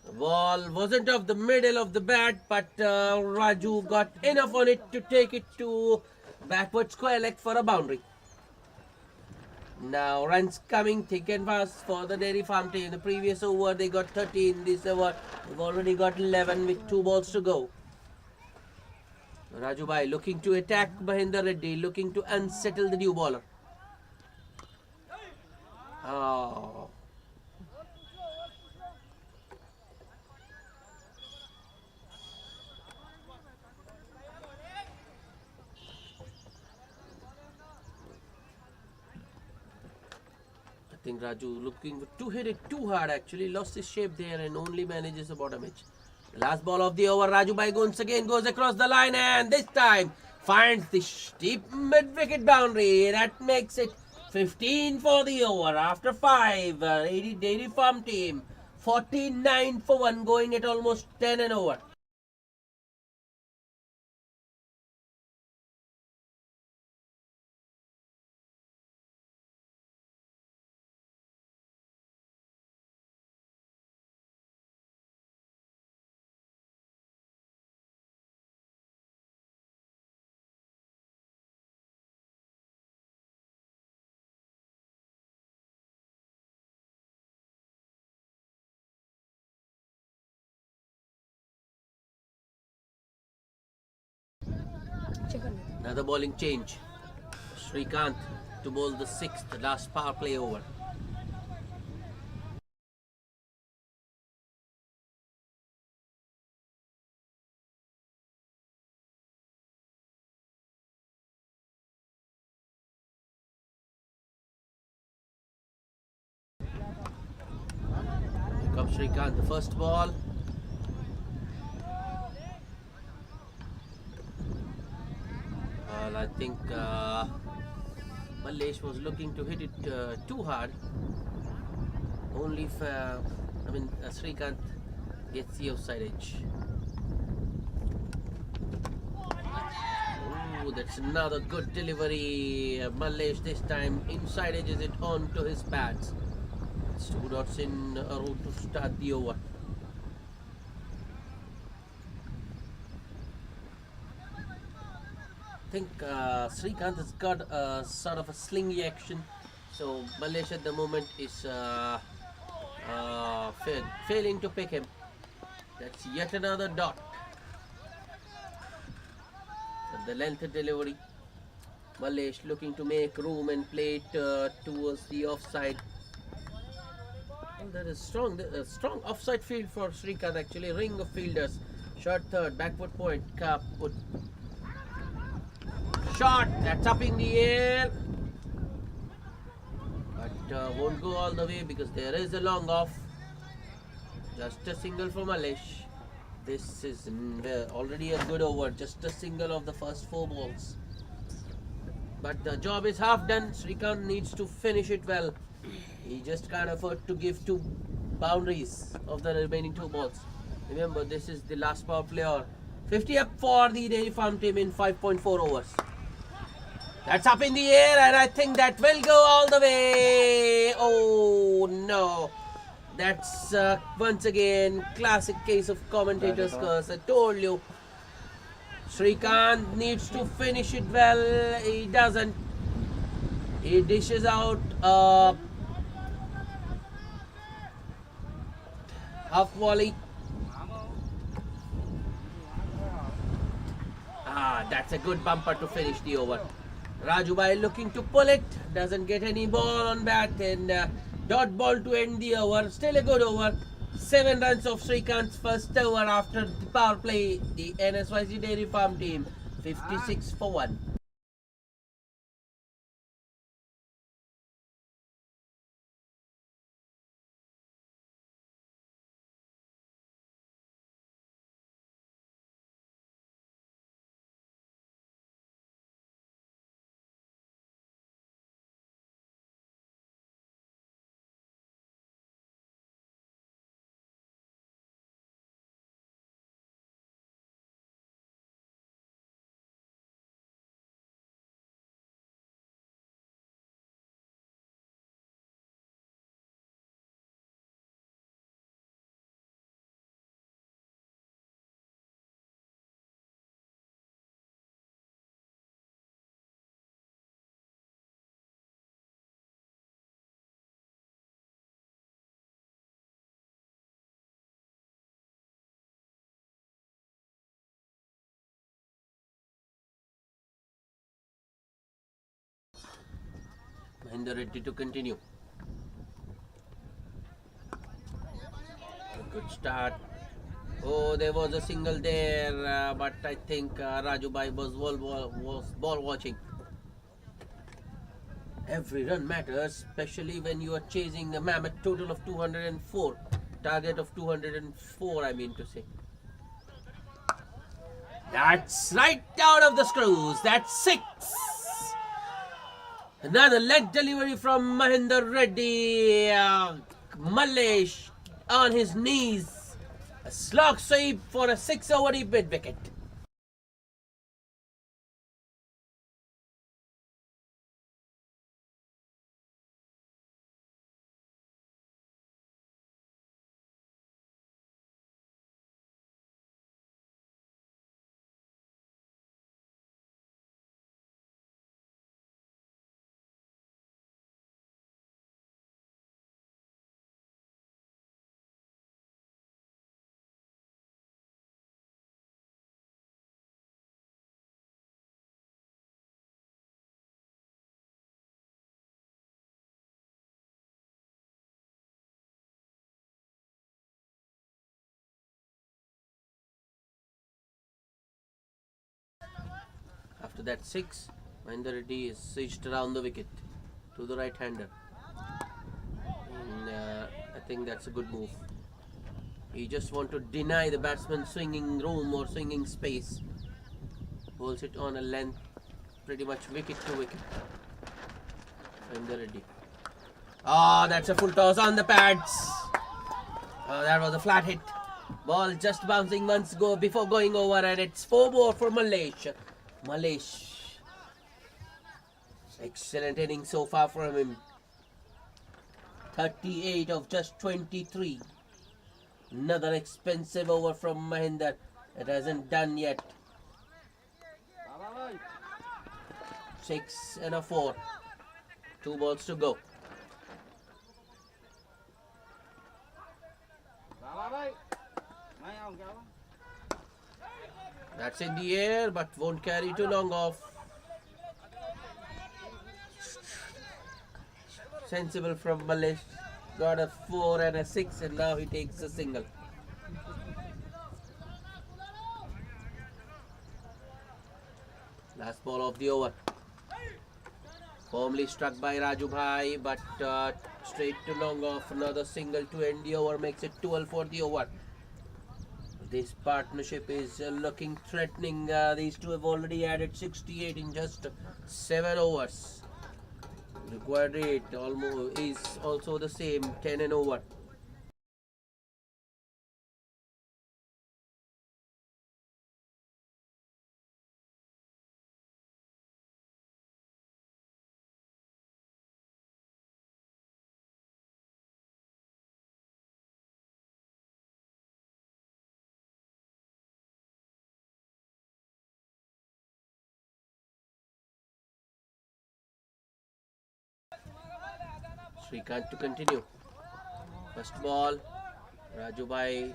The ball wasn't off the middle of the bat, but Raju got enough on it to take it to backward square leg for a boundary. Now runs coming thick and fast for the Dairy Farm team. The previous over they got 13. This over they've already got 11 with 2 balls to go. Raju Bhai looking to attack Mahendra Reddy, looking to unsettle the new bowler. Oh. I think Raju looking to hit it too hard, actually lost his shape there and only manages the bottom edge. The last ball of the over, Raju Bhai once again goes across the line and this time finds the steep mid-wicket boundary. That makes it 15 for the over after 5. Dairy Farm team 49 for 1, going at almost 10 and over. Another bowling change. Srikanth to bowl the 6th last power play over. Here comes Srikanth, the first ball. Well, I think Mallesh was looking to hit it too hard. Only if Srikanth gets the outside edge. Oh, that's another good delivery. Mallesh this time inside edges it onto his pads. It's 2 dots in a row to start the over. I think Srikanth has got a sort of a slingy action, so Mallesh at the moment is failing to pick him. That's yet another dot. At the length of delivery, Mallesh looking to make room and play it towards the offside. Well, that is strong offside field for Srikanth, actually, ring of fielders. Short third, back foot point, put. Shot, that's up in the air. But won't go all the way because there is a long off. Just a single for Malish. This is already a good over. Just a single of the first 4 balls. But the job is half done. Srikanth needs to finish it well. He just can't afford to give 2 boundaries of the remaining 2 balls. Remember, this is the last power play or 50 up for the Dairy Farm team in 5.4 overs. That's up in the air and I think that will go all the way. Oh no. That's once again classic case of commentator's curse. I told you. Srikanth needs to finish it well. He doesn't. He dishes out half volley. That's a good bumper to finish the over. Rajubai looking to pull it. Doesn't get any ball on bat and dot ball to end the over. Still a good over. 7 runs of Srikanth's first over after the power play. The Nsyc Dairy Farm team 56 for 1. Mahendra Reddy to continue. A good start. Oh, there was a single there, but I think Rajubai was ball watching. Every run matters, especially when you are chasing a mammoth total of 204. Target of 204, I mean to say. That's right out of the screws. That's 6. Another leg delivery from Mahendra Reddy. Malish on his knees. A slog sweep for a 6 over mid wicket. After that 6, Mahendra Reddy is switched around the wicket to the right-hander. And I think that's a good move. He just want to deny the batsman swinging room or swinging space. Holds it on a length, pretty much wicket to wicket. Mahendra Reddy. That's a full toss on the pads. That was a flat hit. Ball just bouncing months ago before going over, and it's 4 more for Malish. Excellent inning so far from him. 38 of just 23. Another expensive over from Mahendra. It hasn't done yet. 6 and a 4. 2 balls to go. That's in the air, but won't carry too long off. Sensible from Malish. Got a 4 and a 6, and now he takes a single. Last ball of the over. Firmly struck by Raju Bhai, but straight to long off. Another single to end the over makes it 12 for the over. This partnership is looking threatening. These two have already added 68 in just 7 overs. Required rate almost is also the same, 10 and over. Srikanth to continue. First ball, Raju Bhai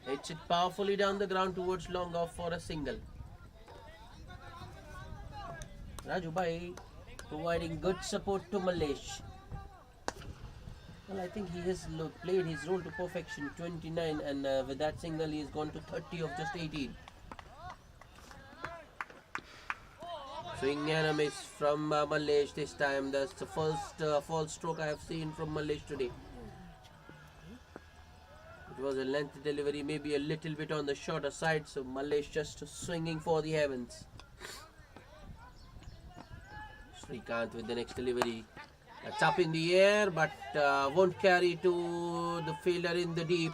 hits it powerfully down the ground towards long off for a single. Raju Bhai providing good support to Malesh. Well, I think he has played his role to perfection, 29, and with that single he has gone to 30 of just 18. Swing and a miss from Malesh this time. That's the first false stroke I have seen from Malesh today. It was a length delivery, maybe a little bit on the shorter side, so Malesh just swinging for the heavens. Srikanth with the next delivery. That's up in the air, but won't carry to the fielder in the deep.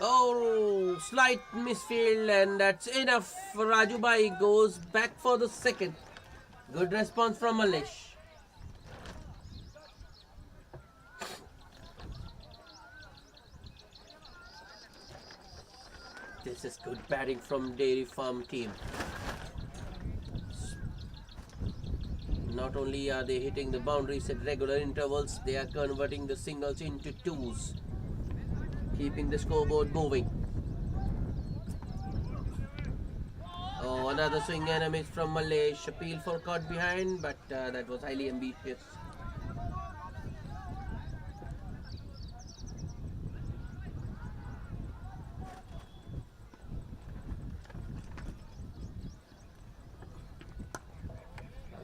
Oh, slight misfield, and that's enough. Raju Bhai goes back for the second. Good response from Malesh. This is good batting from Dairy Farm team. Not only are they hitting the boundaries at regular intervals, they are converting the singles into twos, keeping the scoreboard moving. Oh, another swing and a miss from Malesh. Appeal for caught behind, but that was highly ambitious.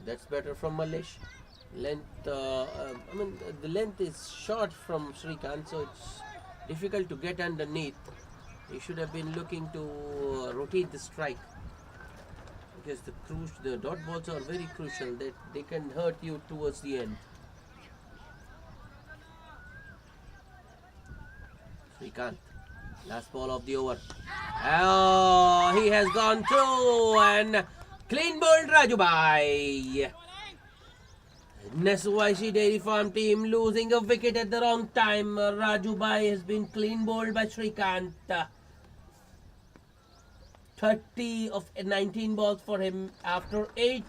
That's better from Malesh. Length, the length is short from Srikanth, so it's difficult to get underneath. He should have been looking to rotate the strike, because the dot balls are very crucial. They can hurt you towards the end. Srikanth, last ball of the over. Oh, he has gone through and clean bowled Raju Bhai. Nsyc Dairy Farm team losing a wicket at the wrong time. Raju Bhai has been clean bowled by Srikanth. 30 of 19 balls for him after 8.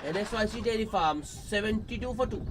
And Nsyc Dairy Farm 72 for 2.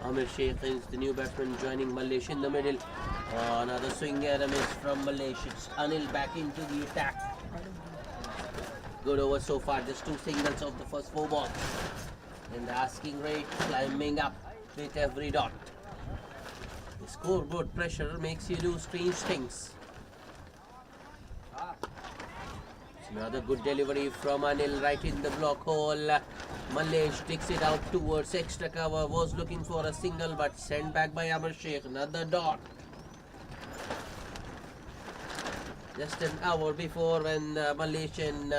Amir Sheikh is the new batsman joining Malaysia in the middle. Another swing and a miss from Malaysia. It's Anil back into the attack. Good over so far. Just 2 singles of the first 4 balls. And the asking rate climbing up with every dot. The scoreboard pressure makes you do strange things. Another good delivery from Anil right in the block hole. Malaysia takes it out towards extra cover. Was looking for a single but sent back by Amir Sheikh. Another dot. Just an hour before when Malaysian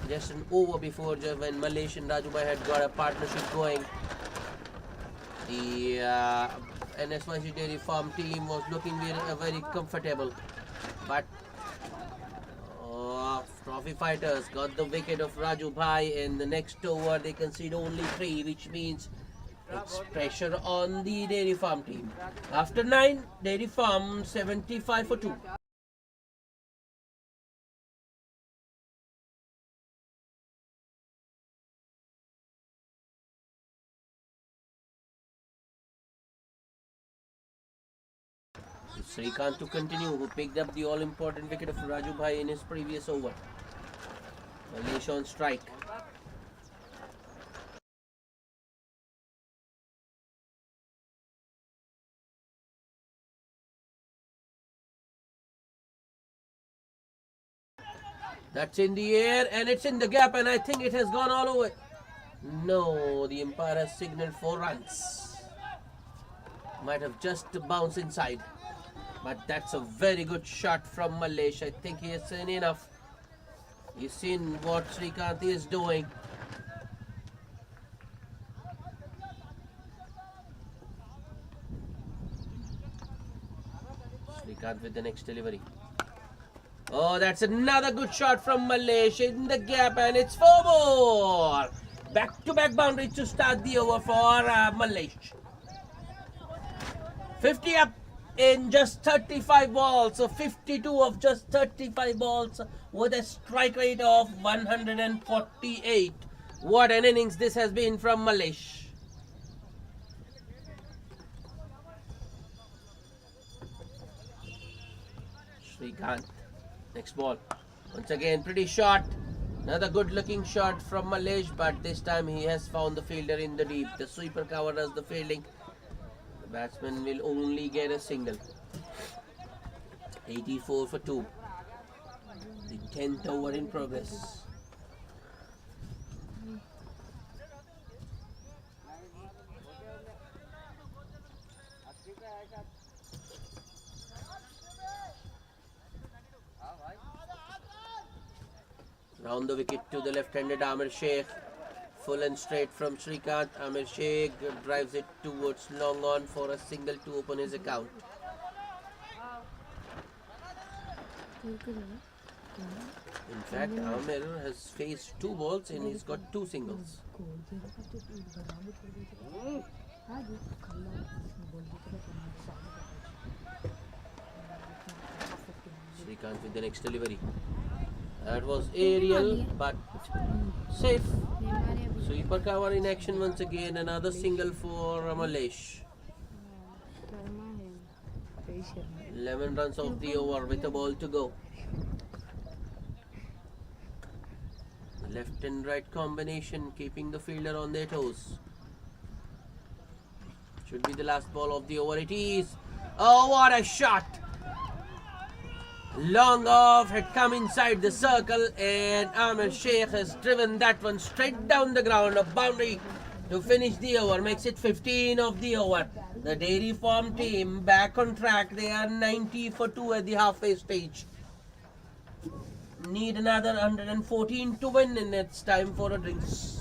just an over before when Malaysian Rajubhai had got a partnership going. The Nsyc Dairy Farm team was looking very comfortable, but Trophy Fighters got the wicket of Rajubhai. In the next over they concede only 3, which means it's pressure on the Dairy Farm team. After 9, Dairy Farm 75 for 2. Srikanth to continue, who picked up the all-important wicket of Rajubhai in his previous over. Malaysia on strike. That's in the air and it's in the gap, and I think it has gone all over. No, the umpire has signaled 4 runs. Might have just bounced inside. But that's a very good shot from Malaysia. I think he has seen enough. He's seen what Srikanth is doing. Srikanth with the next delivery. Oh, that's another good shot from Malaysia in the gap, and it's 4 more. Back-to-back boundaries to start the over for Malaysia. 50 up in just 35 balls, so 52 of just 35 balls with a strike rate of 148. What an innings this has been from Malaysia. Srikanth, next ball. Once again, pretty short. Another good looking shot from Malaysia, but this time he has found the fielder in the deep. The sweeper cover does the fielding. The batsman will only get a single. 84 for 2. The 10th over in progress. Round the wicket to the left-handed Amir Sheikh. Full and straight from Srikanth. Amir Sheikh drives it towards long on for a single to open his account. In fact, Amir has faced 2 balls and he's got 2 singles. Srikanth with the next delivery. That was aerial but safe. Sweeper cover in action once again. Another single for Malaysia. 11 runs off the over with a ball to go. Left and right combination keeping the fielder on their toes. Should be the last ball of the over. It is. Oh, what a shot! Long off, had come inside the circle, and Amir Sheikh has driven that one straight down the ground. A boundary to finish the over, makes it 15 of the over. The Dairy Farm team back on track. They are 90 for 2 at the halfway stage. Need another 114 to win, and it's time for a drinks.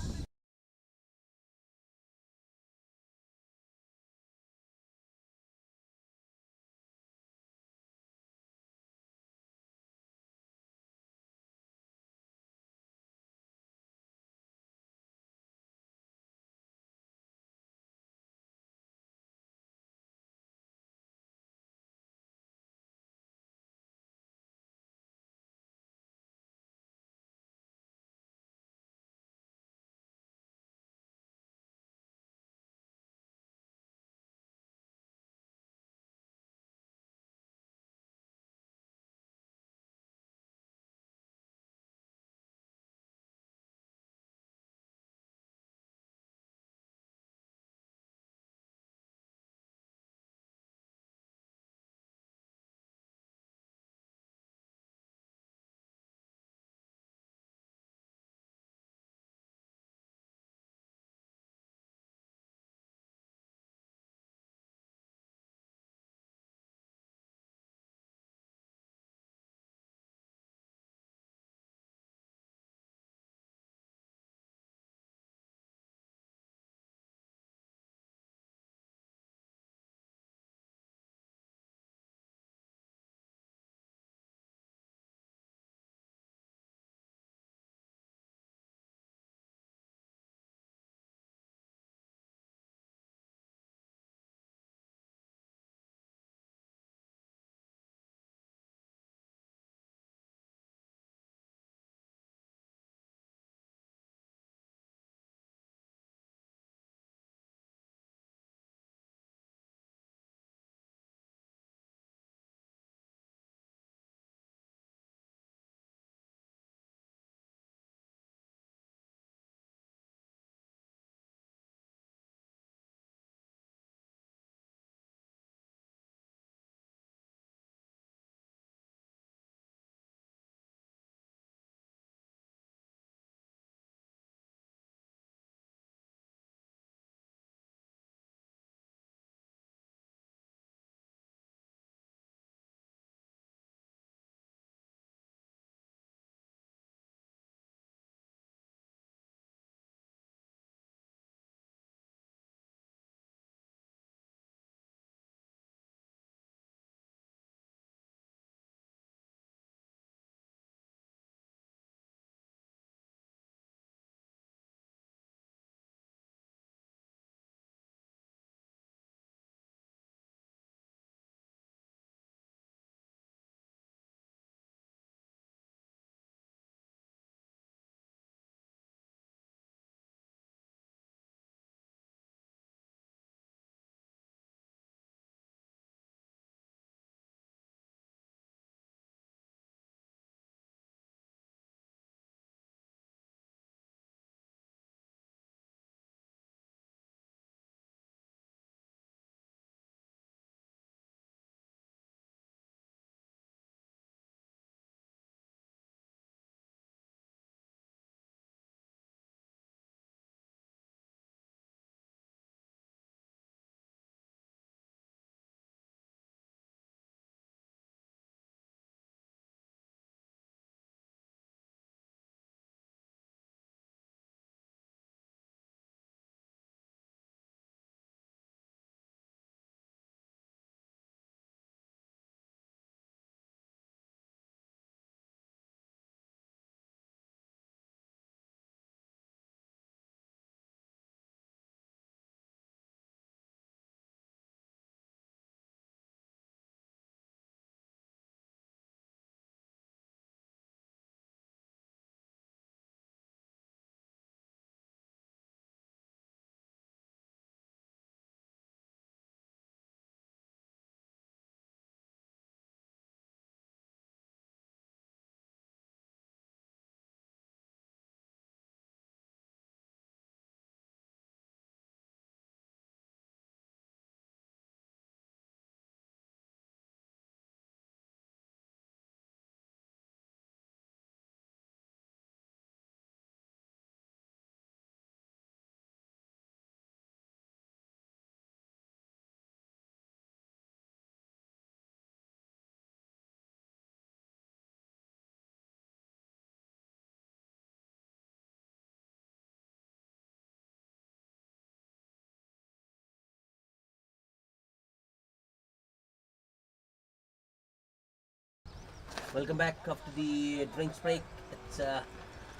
Welcome back after the drinks break. It's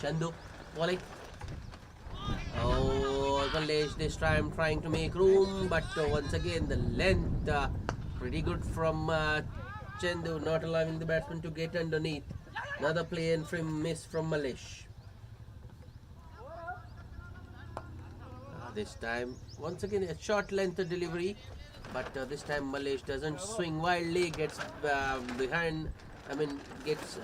Chandu bowling. Oh, Malaysia this time trying to make room, but once again the length pretty good from Chandu, not allowing the batsman to get underneath. Another play and from miss from Malaysia. This time once again a short length delivery, but this time Malaysia doesn't swing wildly, gets behind. Gets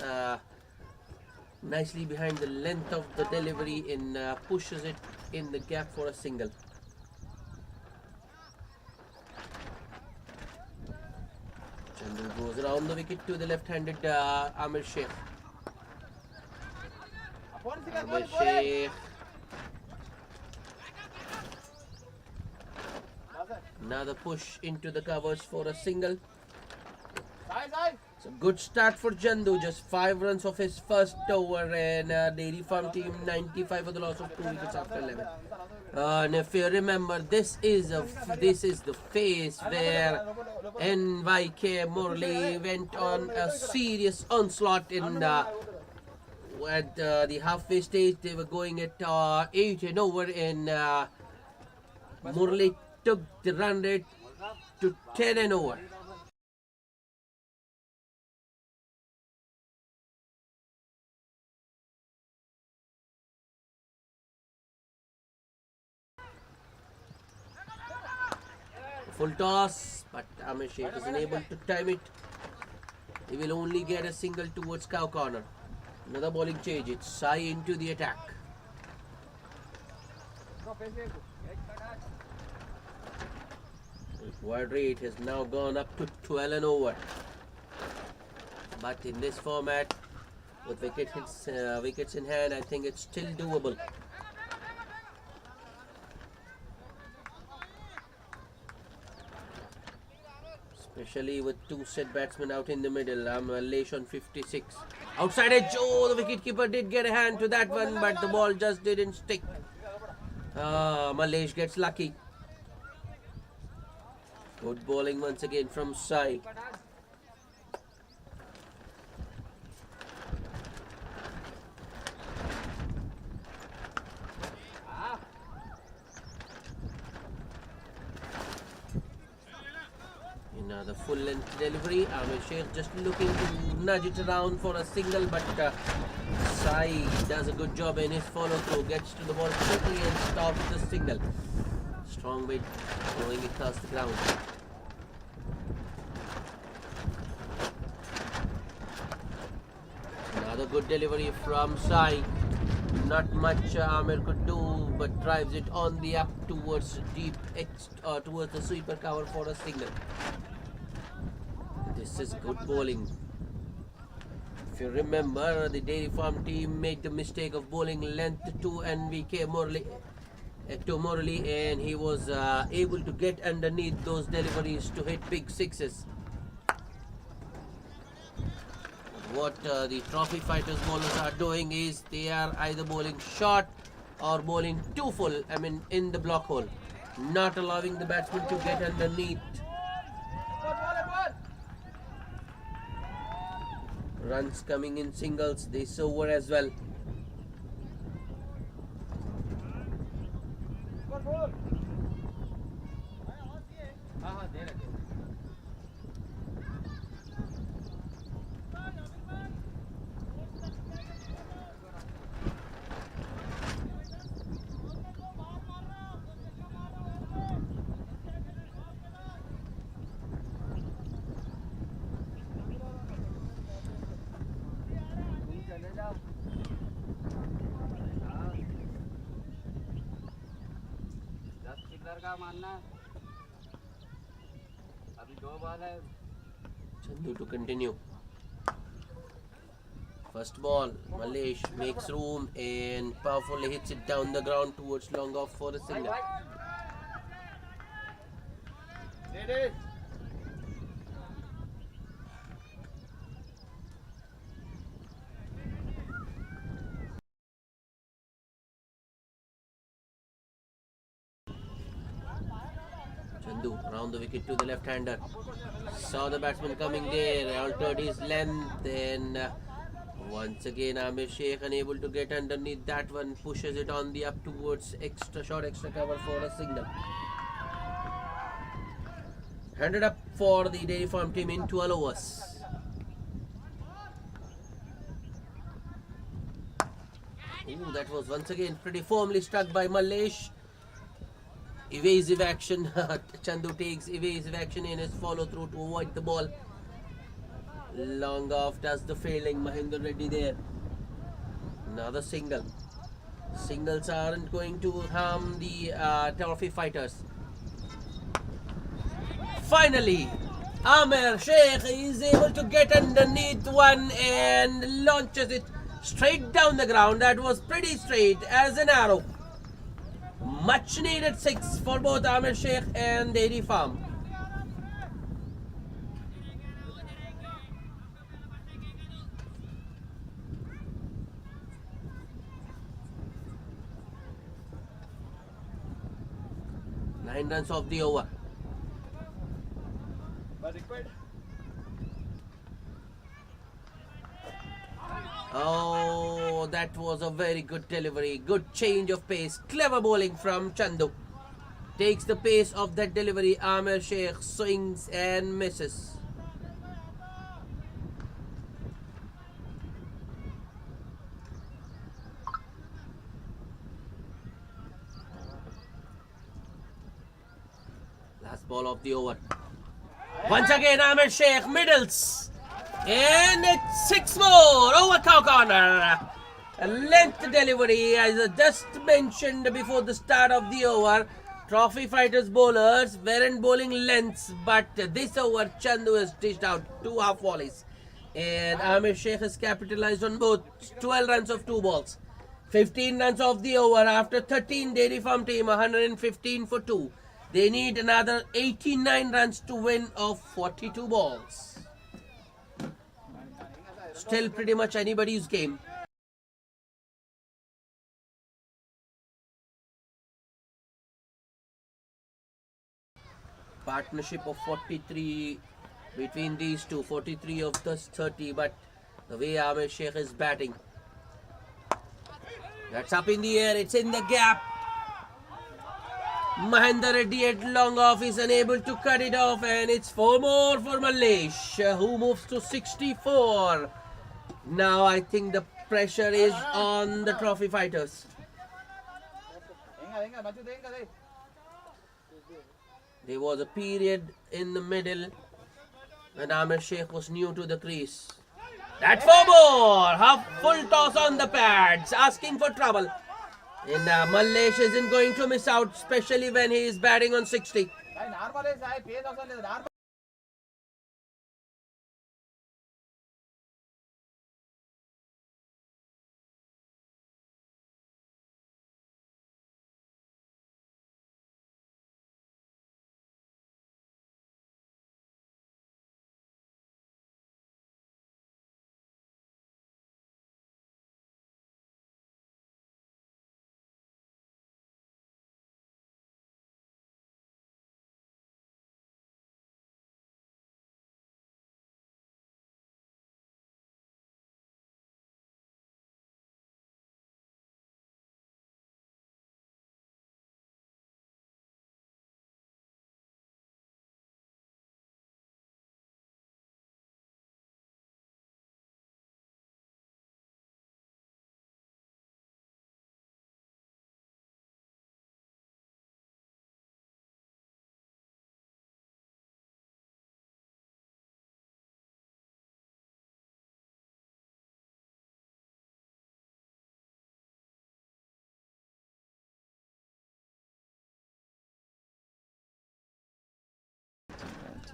nicely behind the length of the delivery and pushes it in the gap for a single. Chandu goes around the wicket to the left-handed Nsyc. Nsyc. Another push into the covers for a single. So good start for Chandu, just 5 runs of his first over, and Dairy Farm team 95 for the loss of 2 wickets after 11. And if you remember, this is the phase where Nsyc Murali went on a serious onslaught in at the halfway stage. They were going at 8 and over, and Murali took the run rate to 10 and over. Full toss, but Nsyc is unable to time it. He will only get a single towards cow corner. Another bowling change. It's Sai into the attack. Required rate has now gone up to 12 and over. But in this format, with wickets in hand, I think it's still doable. Especially with 2 set batsmen out in the middle. Malaysia on 56. Outside edge. Oh, the wicketkeeper did get a hand to that one, but the ball just didn't stick. Malaysia gets lucky. Good bowling once again from Sai. Another full length delivery. Nsyc just looking to nudge it around for a single, but Sai does a good job in his follow through, gets to the ball quickly and stops the single. Strong weight going across the ground. Another good delivery from Sai. Not much Amir could do, but drives it on the up towards towards the sweeper cover for a single. This is good bowling. If you remember, the Dairy Farm team made the mistake of bowling length to Nsyc Murali, and he was able to get underneath those deliveries to hit big sixes. What the trophy fighters bowlers are doing is they are either bowling short or bowling too full, in the block hole, not allowing the batsman to get underneath. Runs coming in singles this over as well. Chandu to continue. First ball, Malaysia makes room and powerfully hits it down the ground towards long off for a single. Chandu around the wicket to the left-hander. Saw the batsman coming there, altered his length, and once again Amir Sheikh unable to get underneath that one, pushes it on the up towards extra cover for a single. Handed up for the Dairy Farm team in 12 overs. Ooh, that was once again pretty firmly struck by Mallesh. Evasive action. Chandu takes evasive action in his follow through to avoid the ball. Long off does the failing Mahendra Reddy there. Another single. Singles aren't going to harm the trophy fighters. Finally, Amir Sheikh is able to get underneath one and launches it straight down the ground. That was pretty straight as an arrow. Much needed 6 for both Amir Sheikh and Dairy Farm. Nine runs of the over. Oh, that was a very good delivery. Good change of pace. Clever bowling from Chandu. Takes the pace of that delivery. Amir Sheikh swings and misses. Last ball of the over. Once again, Amir Sheikh middles. And it's 6 more over cow corner. A length delivery, as I just mentioned before the start of the over. Trophy fighters bowlers weren't bowling lengths, but this over Chandu has dished out 2 half volleys. And Amir Sheikh has capitalized on both. 12 runs of 2 balls. 15 runs of the over after 13. Dairy Farm team 115 for 2. They need another 89 runs to win of 42 balls. Still pretty much anybody's game. Partnership of 43 between these two. 43 of this 30, but the way Amir Sheikh is batting. That's up in the air. It's in the gap. Mahendra Reddy at long off is unable to cut it off, and it's 4 more for Mallesh, who moves to 64. Now I think the pressure is on the trophy fighters. There was a period in the middle when Amir Sheikh was new to the crease. That 4 more! Half full toss on the pads, asking for trouble. And Mallesh isn't going to miss out, especially when he is batting on 60.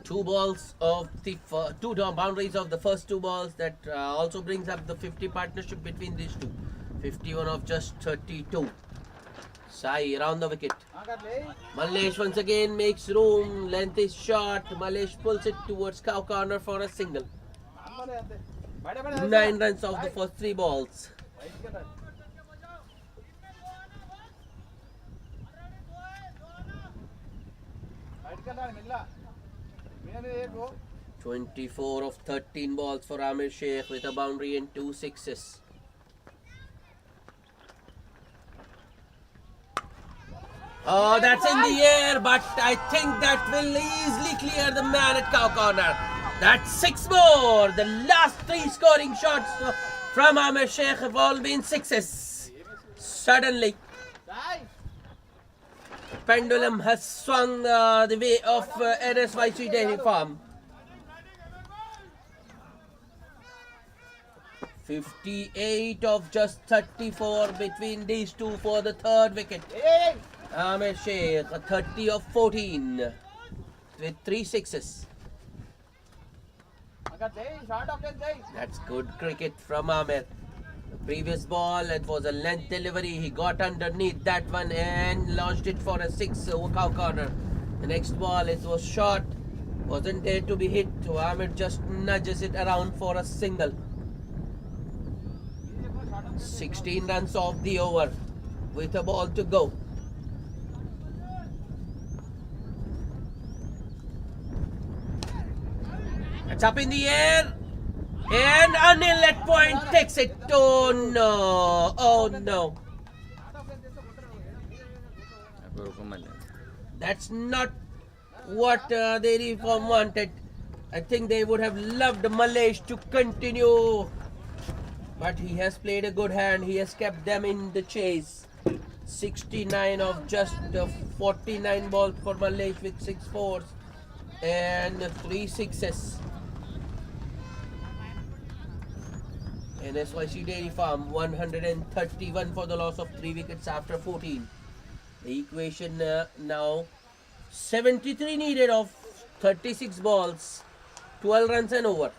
Two balls of the two boundaries of the first 2 balls. That also brings up the 50 partnership between these two. 51 of just 32. Sai around the wicket. Mallesh once again makes room. Length is short. Mallesh pulls it towards cow corner for a single. 9 runs of the first 3 balls. 24 of 13 balls for Amir Sheikh with a boundary and 2 sixes. Oh, that's in the air, but I think that will easily clear the man at cow corner. That's 6 more. The last 3 scoring shots from Amir Sheikh have all been sixes. Suddenly, the pendulum has swung the way of Nsyc Dairy Farm. 58 of just 34 between these two for the third wicket. Amir Sheikh, 30 of 14 with 3 sixes. That's good cricket from Amir. The previous ball, it was a length delivery. He got underneath that one and launched it for a 6 over cow corner. The next ball, it was short, wasn't there to be hit. So Amir just nudges it around for a single. 16 runs off the over with a ball to go. It's up in the air. And Anil at point takes it. Oh no. Oh no. आपको रुको मत जाना। That's not what the reform wanted. I think they would have loved Malaysia to continue. But he has played a good hand. He has kept them in the chase. 69 of just 49 balls for Malaysia with 6 fours and 3 sixes. And Nsyc Dairy Farm 131 for the loss of 3 wickets after 14. The equation now 73 needed of 36 balls, 12 runs and over.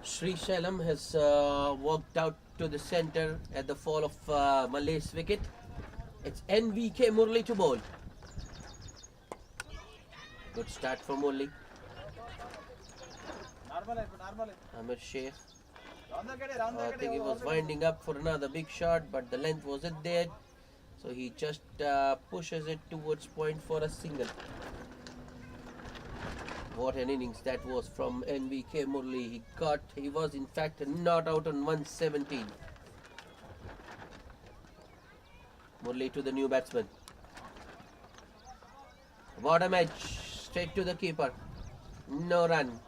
Sri Sailam has walked out to the centre at the fall of Malay's wicket. It's NVK Murli to bowl. Good start for Murli. Amir Sheikh. I think he was winding up for another big shot, but the length wasn't there. So he just pushes it towards point for a single. What an innings that was from NVK Murli. He was in fact not out on 117. Murli to the new batsman. Bottom edge, straight to the keeper. No run.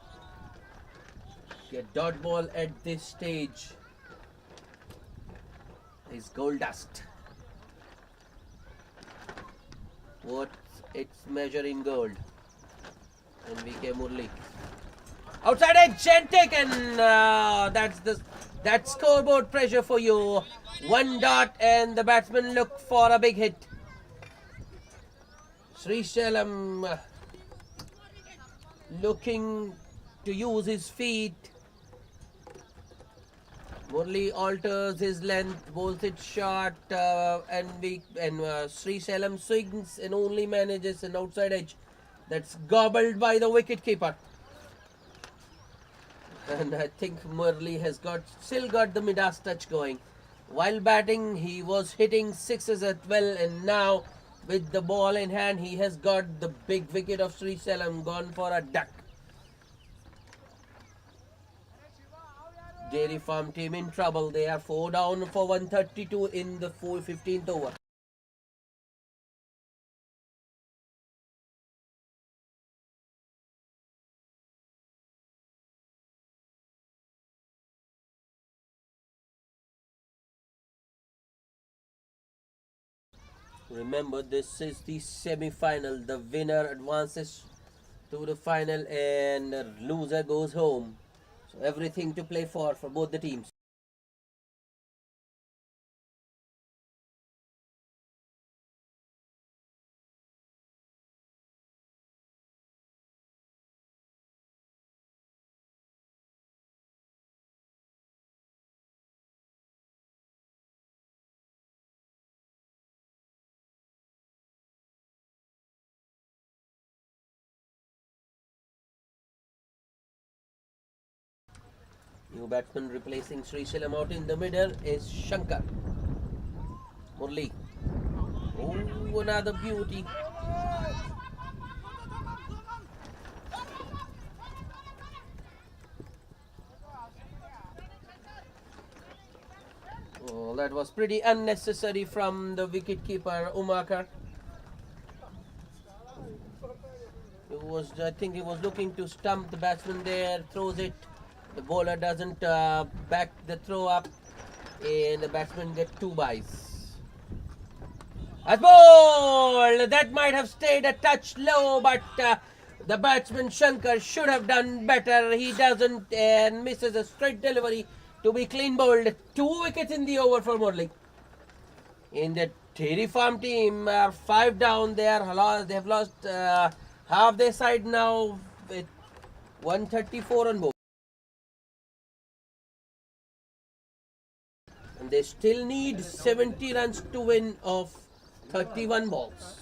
Get dot ball at this stage is gold dust. What's its measure in gold? NVK Murli. Outside edge and taken. That's scoreboard pressure for you. 1 dot and the batsman look for a big hit. Sri Sailam looking to use his feet. Murli alters his length, bowls it short, and Sri Sailam swings and only manages an outside edge. That's gobbled by the wicket keeper. And I think Murli has still got the Midas touch going. While batting, he was hitting sixes as well, and now with the ball in hand, he has got the big wicket of Sri Sailam gone for a duck. Dairy Farm team in trouble. They are 4 down for 132 in the 15th over. Remember, this is the semi-final. The winner advances to the final, and loser goes home. So everything to play for both the teams. New batsman replacing Sri Shilam out in the middle is Shankar. Murli. Oh, another beauty. Oh, that was pretty unnecessary from the wicketkeeper Umakar. I think he was looking to stump the batsman there, throws it. The bowler doesn't back the throw up, and the batsman gets 2 byes. As ball! That might have stayed a touch low, but the batsman Shankar should have done better. He doesn't and misses a straight delivery to be clean bowled. 2 wickets in the over for Murli. In the Dairy Farm team are 5 down. They have lost half their side now with 134 on board. And they still need 70 runs to win of 31 balls.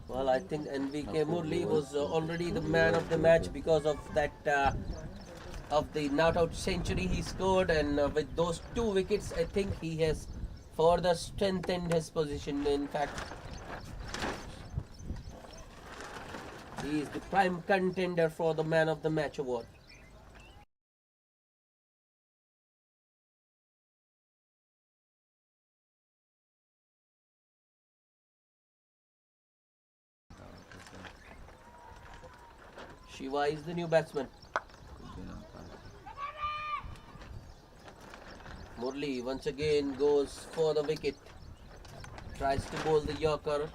Well, I think NVK Murli was already the man of the match because of that of the not-out century he scored, and with those 2 wickets, I think he has further strengthened his position. In fact, he is the prime contender for the man of the match award. Shiva is the new batsman. Murli once again goes for the wicket. Tries to bowl the Yorker.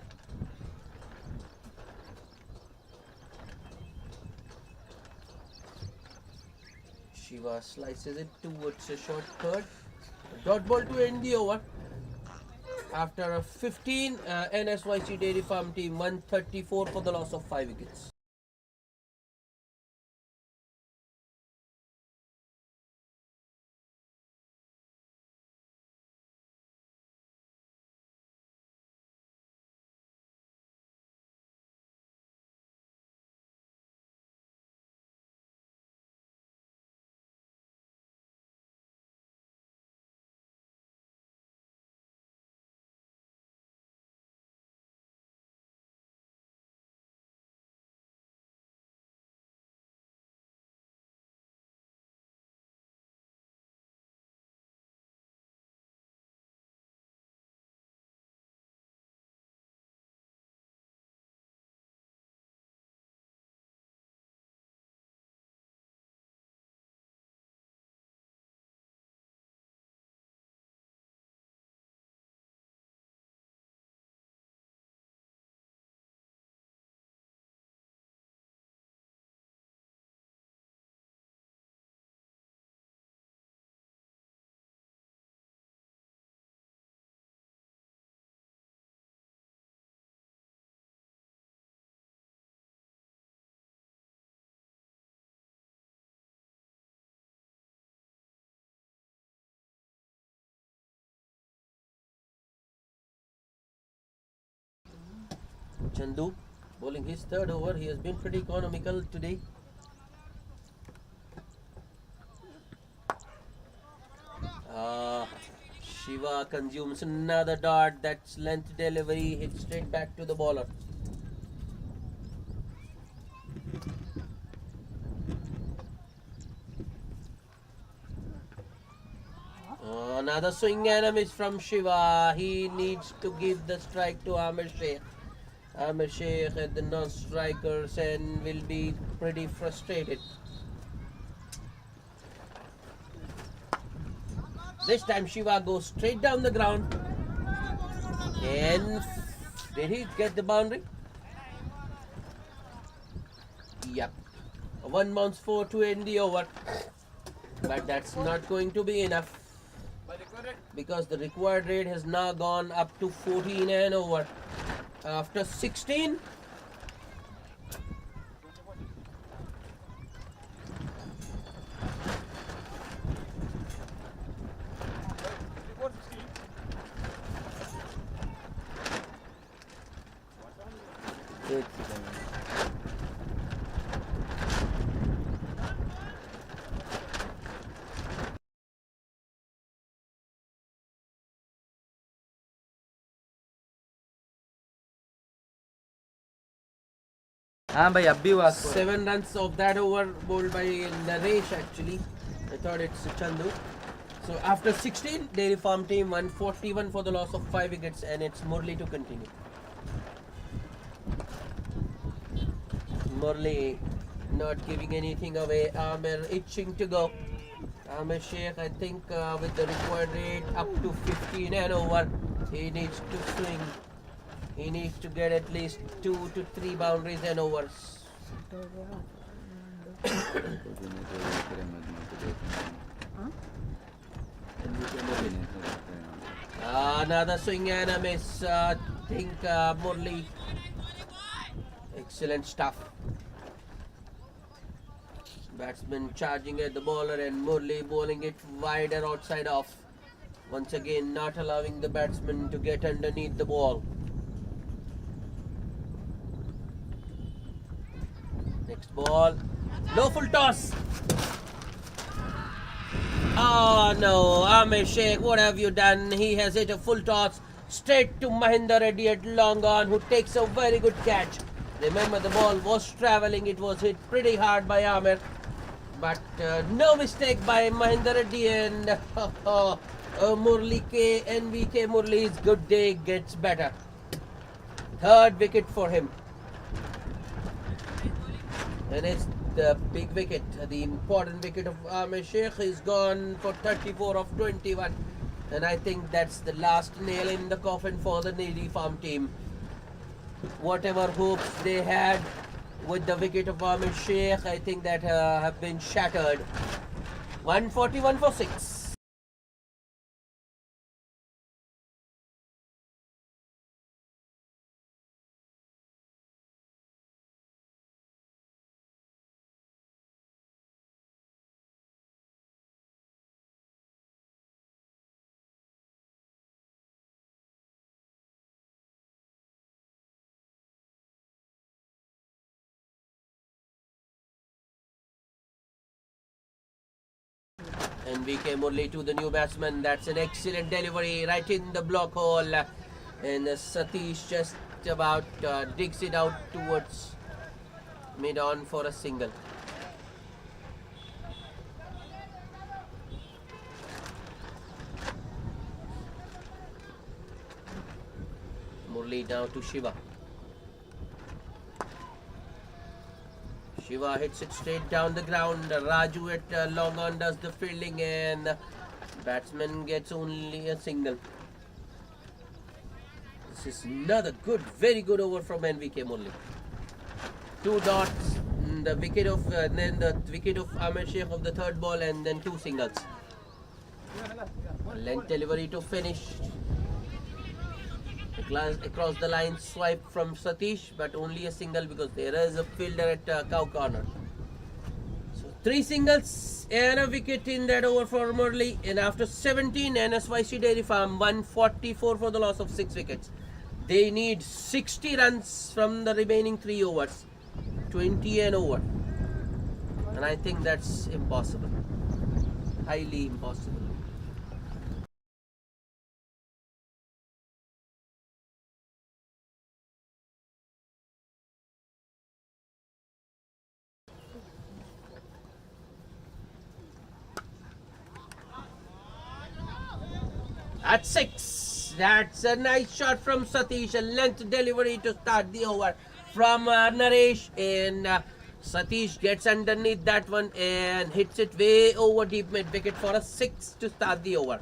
Shiva slices it towards a short third. Dot ball to end the over. After a 15, Nsyc Dairy Farm team 134 for the loss of 5 wickets. Chandu bowling his 3rd over. He has been pretty economical today. Shiva consumes another dart. That's length delivery. Hit straight back to the bowler. Another swing and a miss from Shiva. He needs to give the strike to Amir Sheikh. Amir Sheikh at the non-strikers and will be pretty frustrated. This time Shiva goes straight down the ground. And did he get the boundary? Yep. One bounce 4 to end the over. But that's not going to be enough, because the required rate has now gone up to 14 and over. After 16, हाँ भाई अब भी हुआ 7 runs of that over bowled by Naresh actually. I thought it's Chandu. So after 16, Dairy Farm team 141 for the loss of 5 wickets, and it's Murli to continue. Murli not giving anything away. Amir itching to go. Amir Sheikh, I think with the required rate up to 15 and over, he needs to swing. He needs to get at least 2 to 3 boundaries and overs. Another swing and a miss. I think Murli. Excellent stuff. Batsman charging at the bowler and Murli bowling it wider outside off. Once again, not allowing the batsman to get underneath the ball. Next ball. Low full toss. Oh no, Amir Sheikh, what have you done? He has hit a full toss straight to Mahinder Reddy at long on, who takes a very good catch. Remember, the ball was travelling, it was hit pretty hard by Amir. But no mistake by Mahinder Reddy, and Murli K, NVK Murli's good day gets better. 3rd wicket for him. And it's the big wicket, the important wicket of Amir Sheikh is gone for 34 of 21. And I think that's the last nail in the coffin for the Dairy Farm team. Whatever hopes they had with the wicket of Amir Sheikh, I think that have been shattered. 141 for 6. NVK Murli to the new batsman. That's an excellent delivery right in the block hole. And Satish just about digs it out towards mid-on for a single. Murli now to Shiva. Shiva hits it straight down the ground. Raju at long on does the fielding, and batsman gets only a single. This is another good, very good over from NVK Murli. 2 dots, the wicket of then the wicket of Amir Sheikh of the 3rd ball, and then 2 singles. Length delivery to finish. Across the line swipe from Satish, but only a single because there is a fielder at cow corner. So 3 singles and a wicket in that over for Murli. And after 17, Nsyc Dairy Farm 144 for the loss of 6 wickets. They need 60 runs from the remaining 3 overs, 20 and over, and I think that's impossible, highly impossible. at 6. That's a nice shot from Satish. A length delivery to start the over from Naresh. And Satish gets underneath that one and hits it way over deep mid wicket for a 6 to start the over.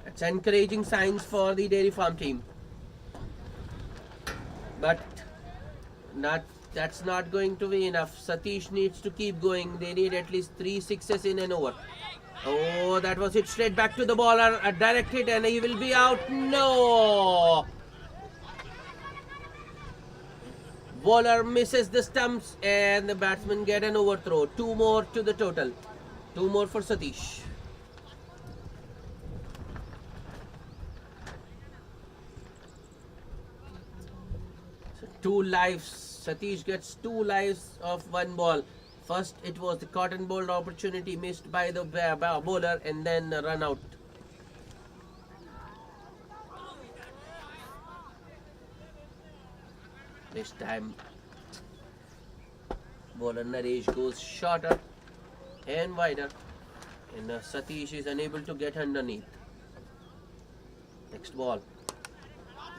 That's encouraging signs for the Dairy Farm team. But that's not going to be enough. Satish needs to keep going. They need at least 3 sixes in an over. Oh, that was hit straight back to the bowler. A direct hit and he will be out. No! Bowler misses the stumps and the batsmen get an overthrow. 2 more to the total. 2 more for Satish. So 2 lives. Satish gets 2 lives of 1 ball. First, it was the cotton ball opportunity missed by the bowler and then a run out. This time, bowler Naresh goes shorter and wider, and Satish is unable to get underneath. Next ball.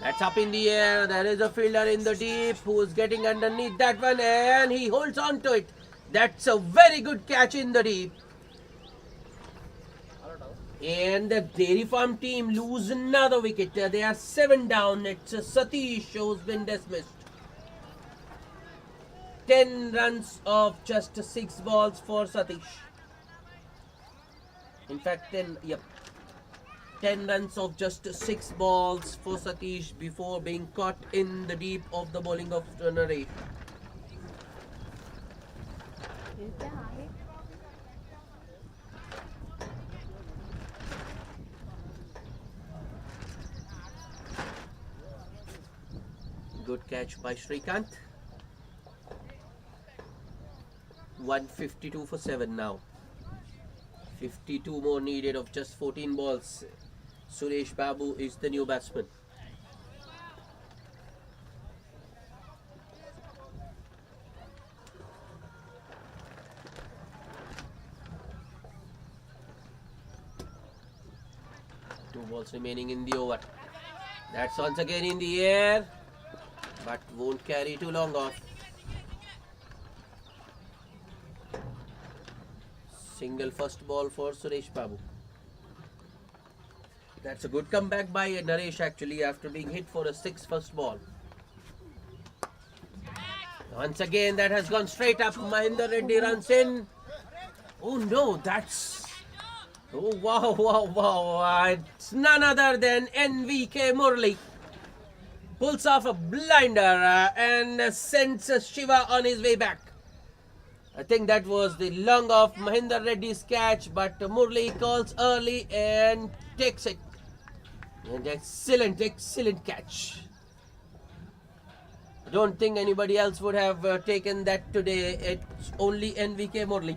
That's up in the air. There is a fielder in the deep who is getting underneath that one and he holds on to it. That's a very good catch in the deep. And the Dairy Farm team lose another wicket. They are 7 down. It's Satish who's been dismissed. 10 runs of just 6 balls for Satish. In fact, 10 runs of just 6 balls for Satish before being caught in the deep of the bowling of Naresh. Good catch by Srikanth. 152 for 7 now. 52 more needed of just 14 balls. Suresh Babu is the new batsman. Two balls remaining in the over. That's once again in the air, but won't carry too long off. Single first ball for Suresh Babu. That's a good comeback by Naresh actually after being hit for a 6 first ball. Once again that has gone straight up. Mahinder Reddy runs in. Oh no, that's... Oh wow. It's none other than NVK Murli. Pulls off a blinder and sends Shiva on his way back. I think that was the long off Mahinder Reddy's catch, but Murli calls early and takes it. And excellent catch. I don't think anybody else would have taken that today. It's only NVK Murli.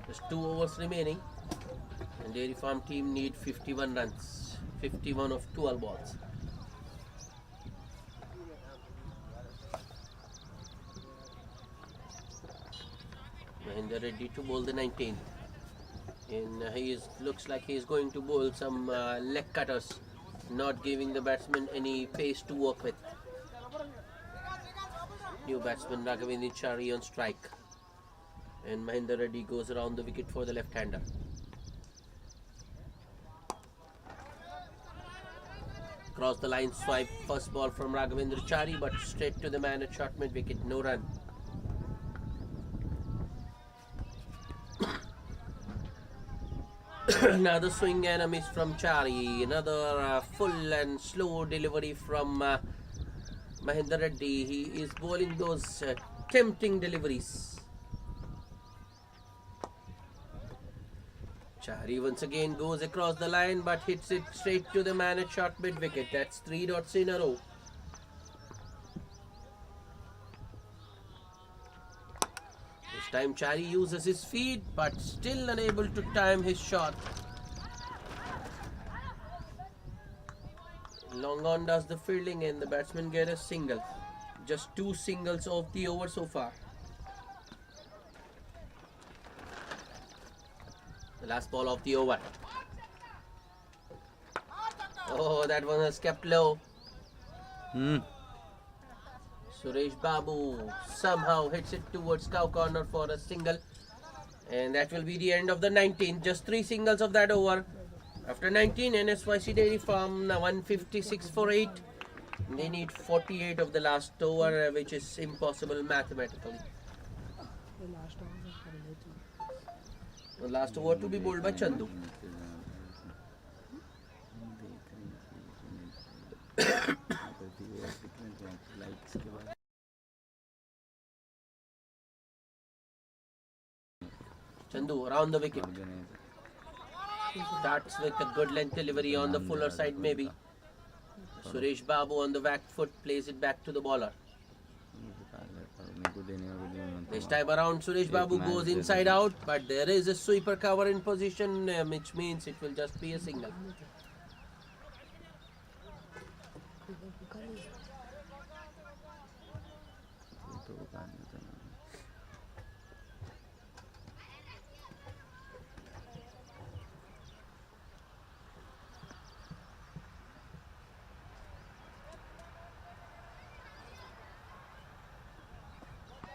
There's 2 overs remaining and Dairy Farm team need 51 runs. 51 of 12 balls. Mahinder Reddy to bowl the 19th. And looks like he is going to bowl some leg cutters, not giving the batsman any pace to work with. New batsman Raghavendra Chari on strike. And Mahendra Reddy goes around the wicket for the left-hander. Cross the line swipe, first ball from Raghavendra Chari, but straight to the man at short mid-wicket, no run. Another swing and a miss from Chari. Another full and slow delivery from Mahendra Reddy. He is bowling those tempting deliveries. Chari once again goes across the line but hits it straight to the man at short mid-wicket. That's 3 dots in a row. This time Chari uses his feet but still unable to time his shot. Long on does the fielding and the batsman get a single. Just 2 singles of the over so far. The last ball of the over. Oh, that one was kept low. Suresh Babu somehow hits it towards cow corner for a single. And that will be the end of the 19th. Just 3 singles of that over. After 19, Nsyc Dairy Farm 156 for 8. They need 48 of the last over, which is impossible mathematically. The last over to be bowled by Chandu. Chandu around the wicket. Starts with a good length delivery on the fuller side maybe. Suresh Babu on the back foot plays it back to the bowler. This time around Suresh Babu goes inside out, but there is a sweeper cover in position, which means it will just be a single.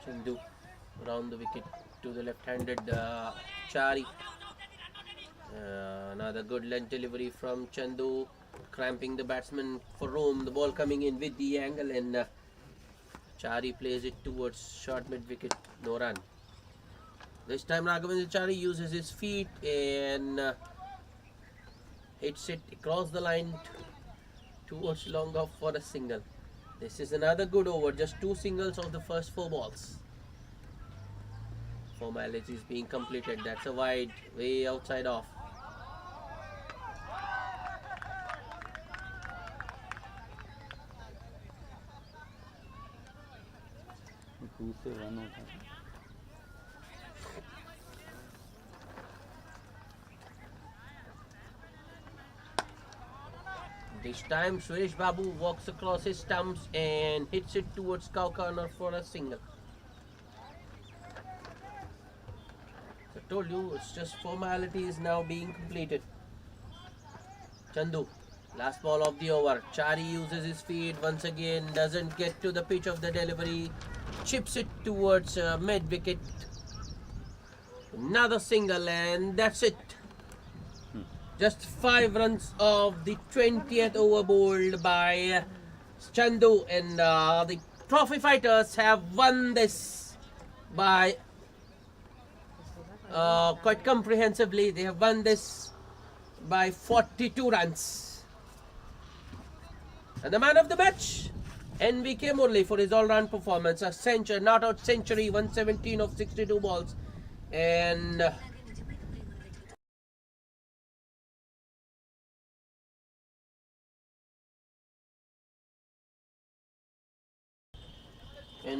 Chandu around the wicket to the left-handed Chari. Another good length delivery from Chandu, cramping the batsman for room. The ball coming in with the angle and Chari plays it towards short mid-wicket, no run. This time Raghavendra Chari uses his feet and hits it across the line towards long off for a single. This is another good over, just 2 singles of the first 4 balls. Formalities being completed. That's a wide, way outside off. This time Suresh Babu walks across his stumps and hits it towards cow corner for a single. I told you, it's just formalities now being completed. Chandu, last ball of the over. Chari uses his feet once again, doesn't get to the pitch of the delivery, chips it towards mid-wicket. Another single and that's it. Just 5 runs of the 20th over bowled by Chandu, and the trophy fighters have won this by quite comprehensively. They have won this by 42 runs. And the man of the match, NVK Murli, for his all-round performance. A century, not out century, 117 of 62 balls. And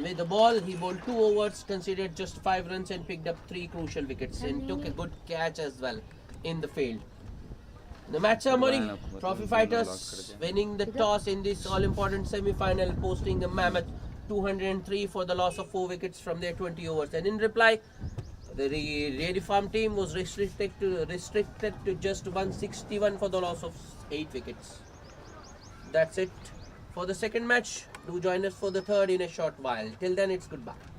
with the ball, he bowled 2 overs, conceded just 5 runs and picked up 3 crucial wickets and took a good catch as well in the field. The match summary: trophy fighters winning the toss in this all-important semi-final, posting a mammoth 203 for the loss of 4 wickets from their 20 overs. And in reply, the Dairy Farm team was restricted to just 161 for the loss of 8 wickets. That's it for the second match. Do join us for the third in a short while. Till then, it's goodbye.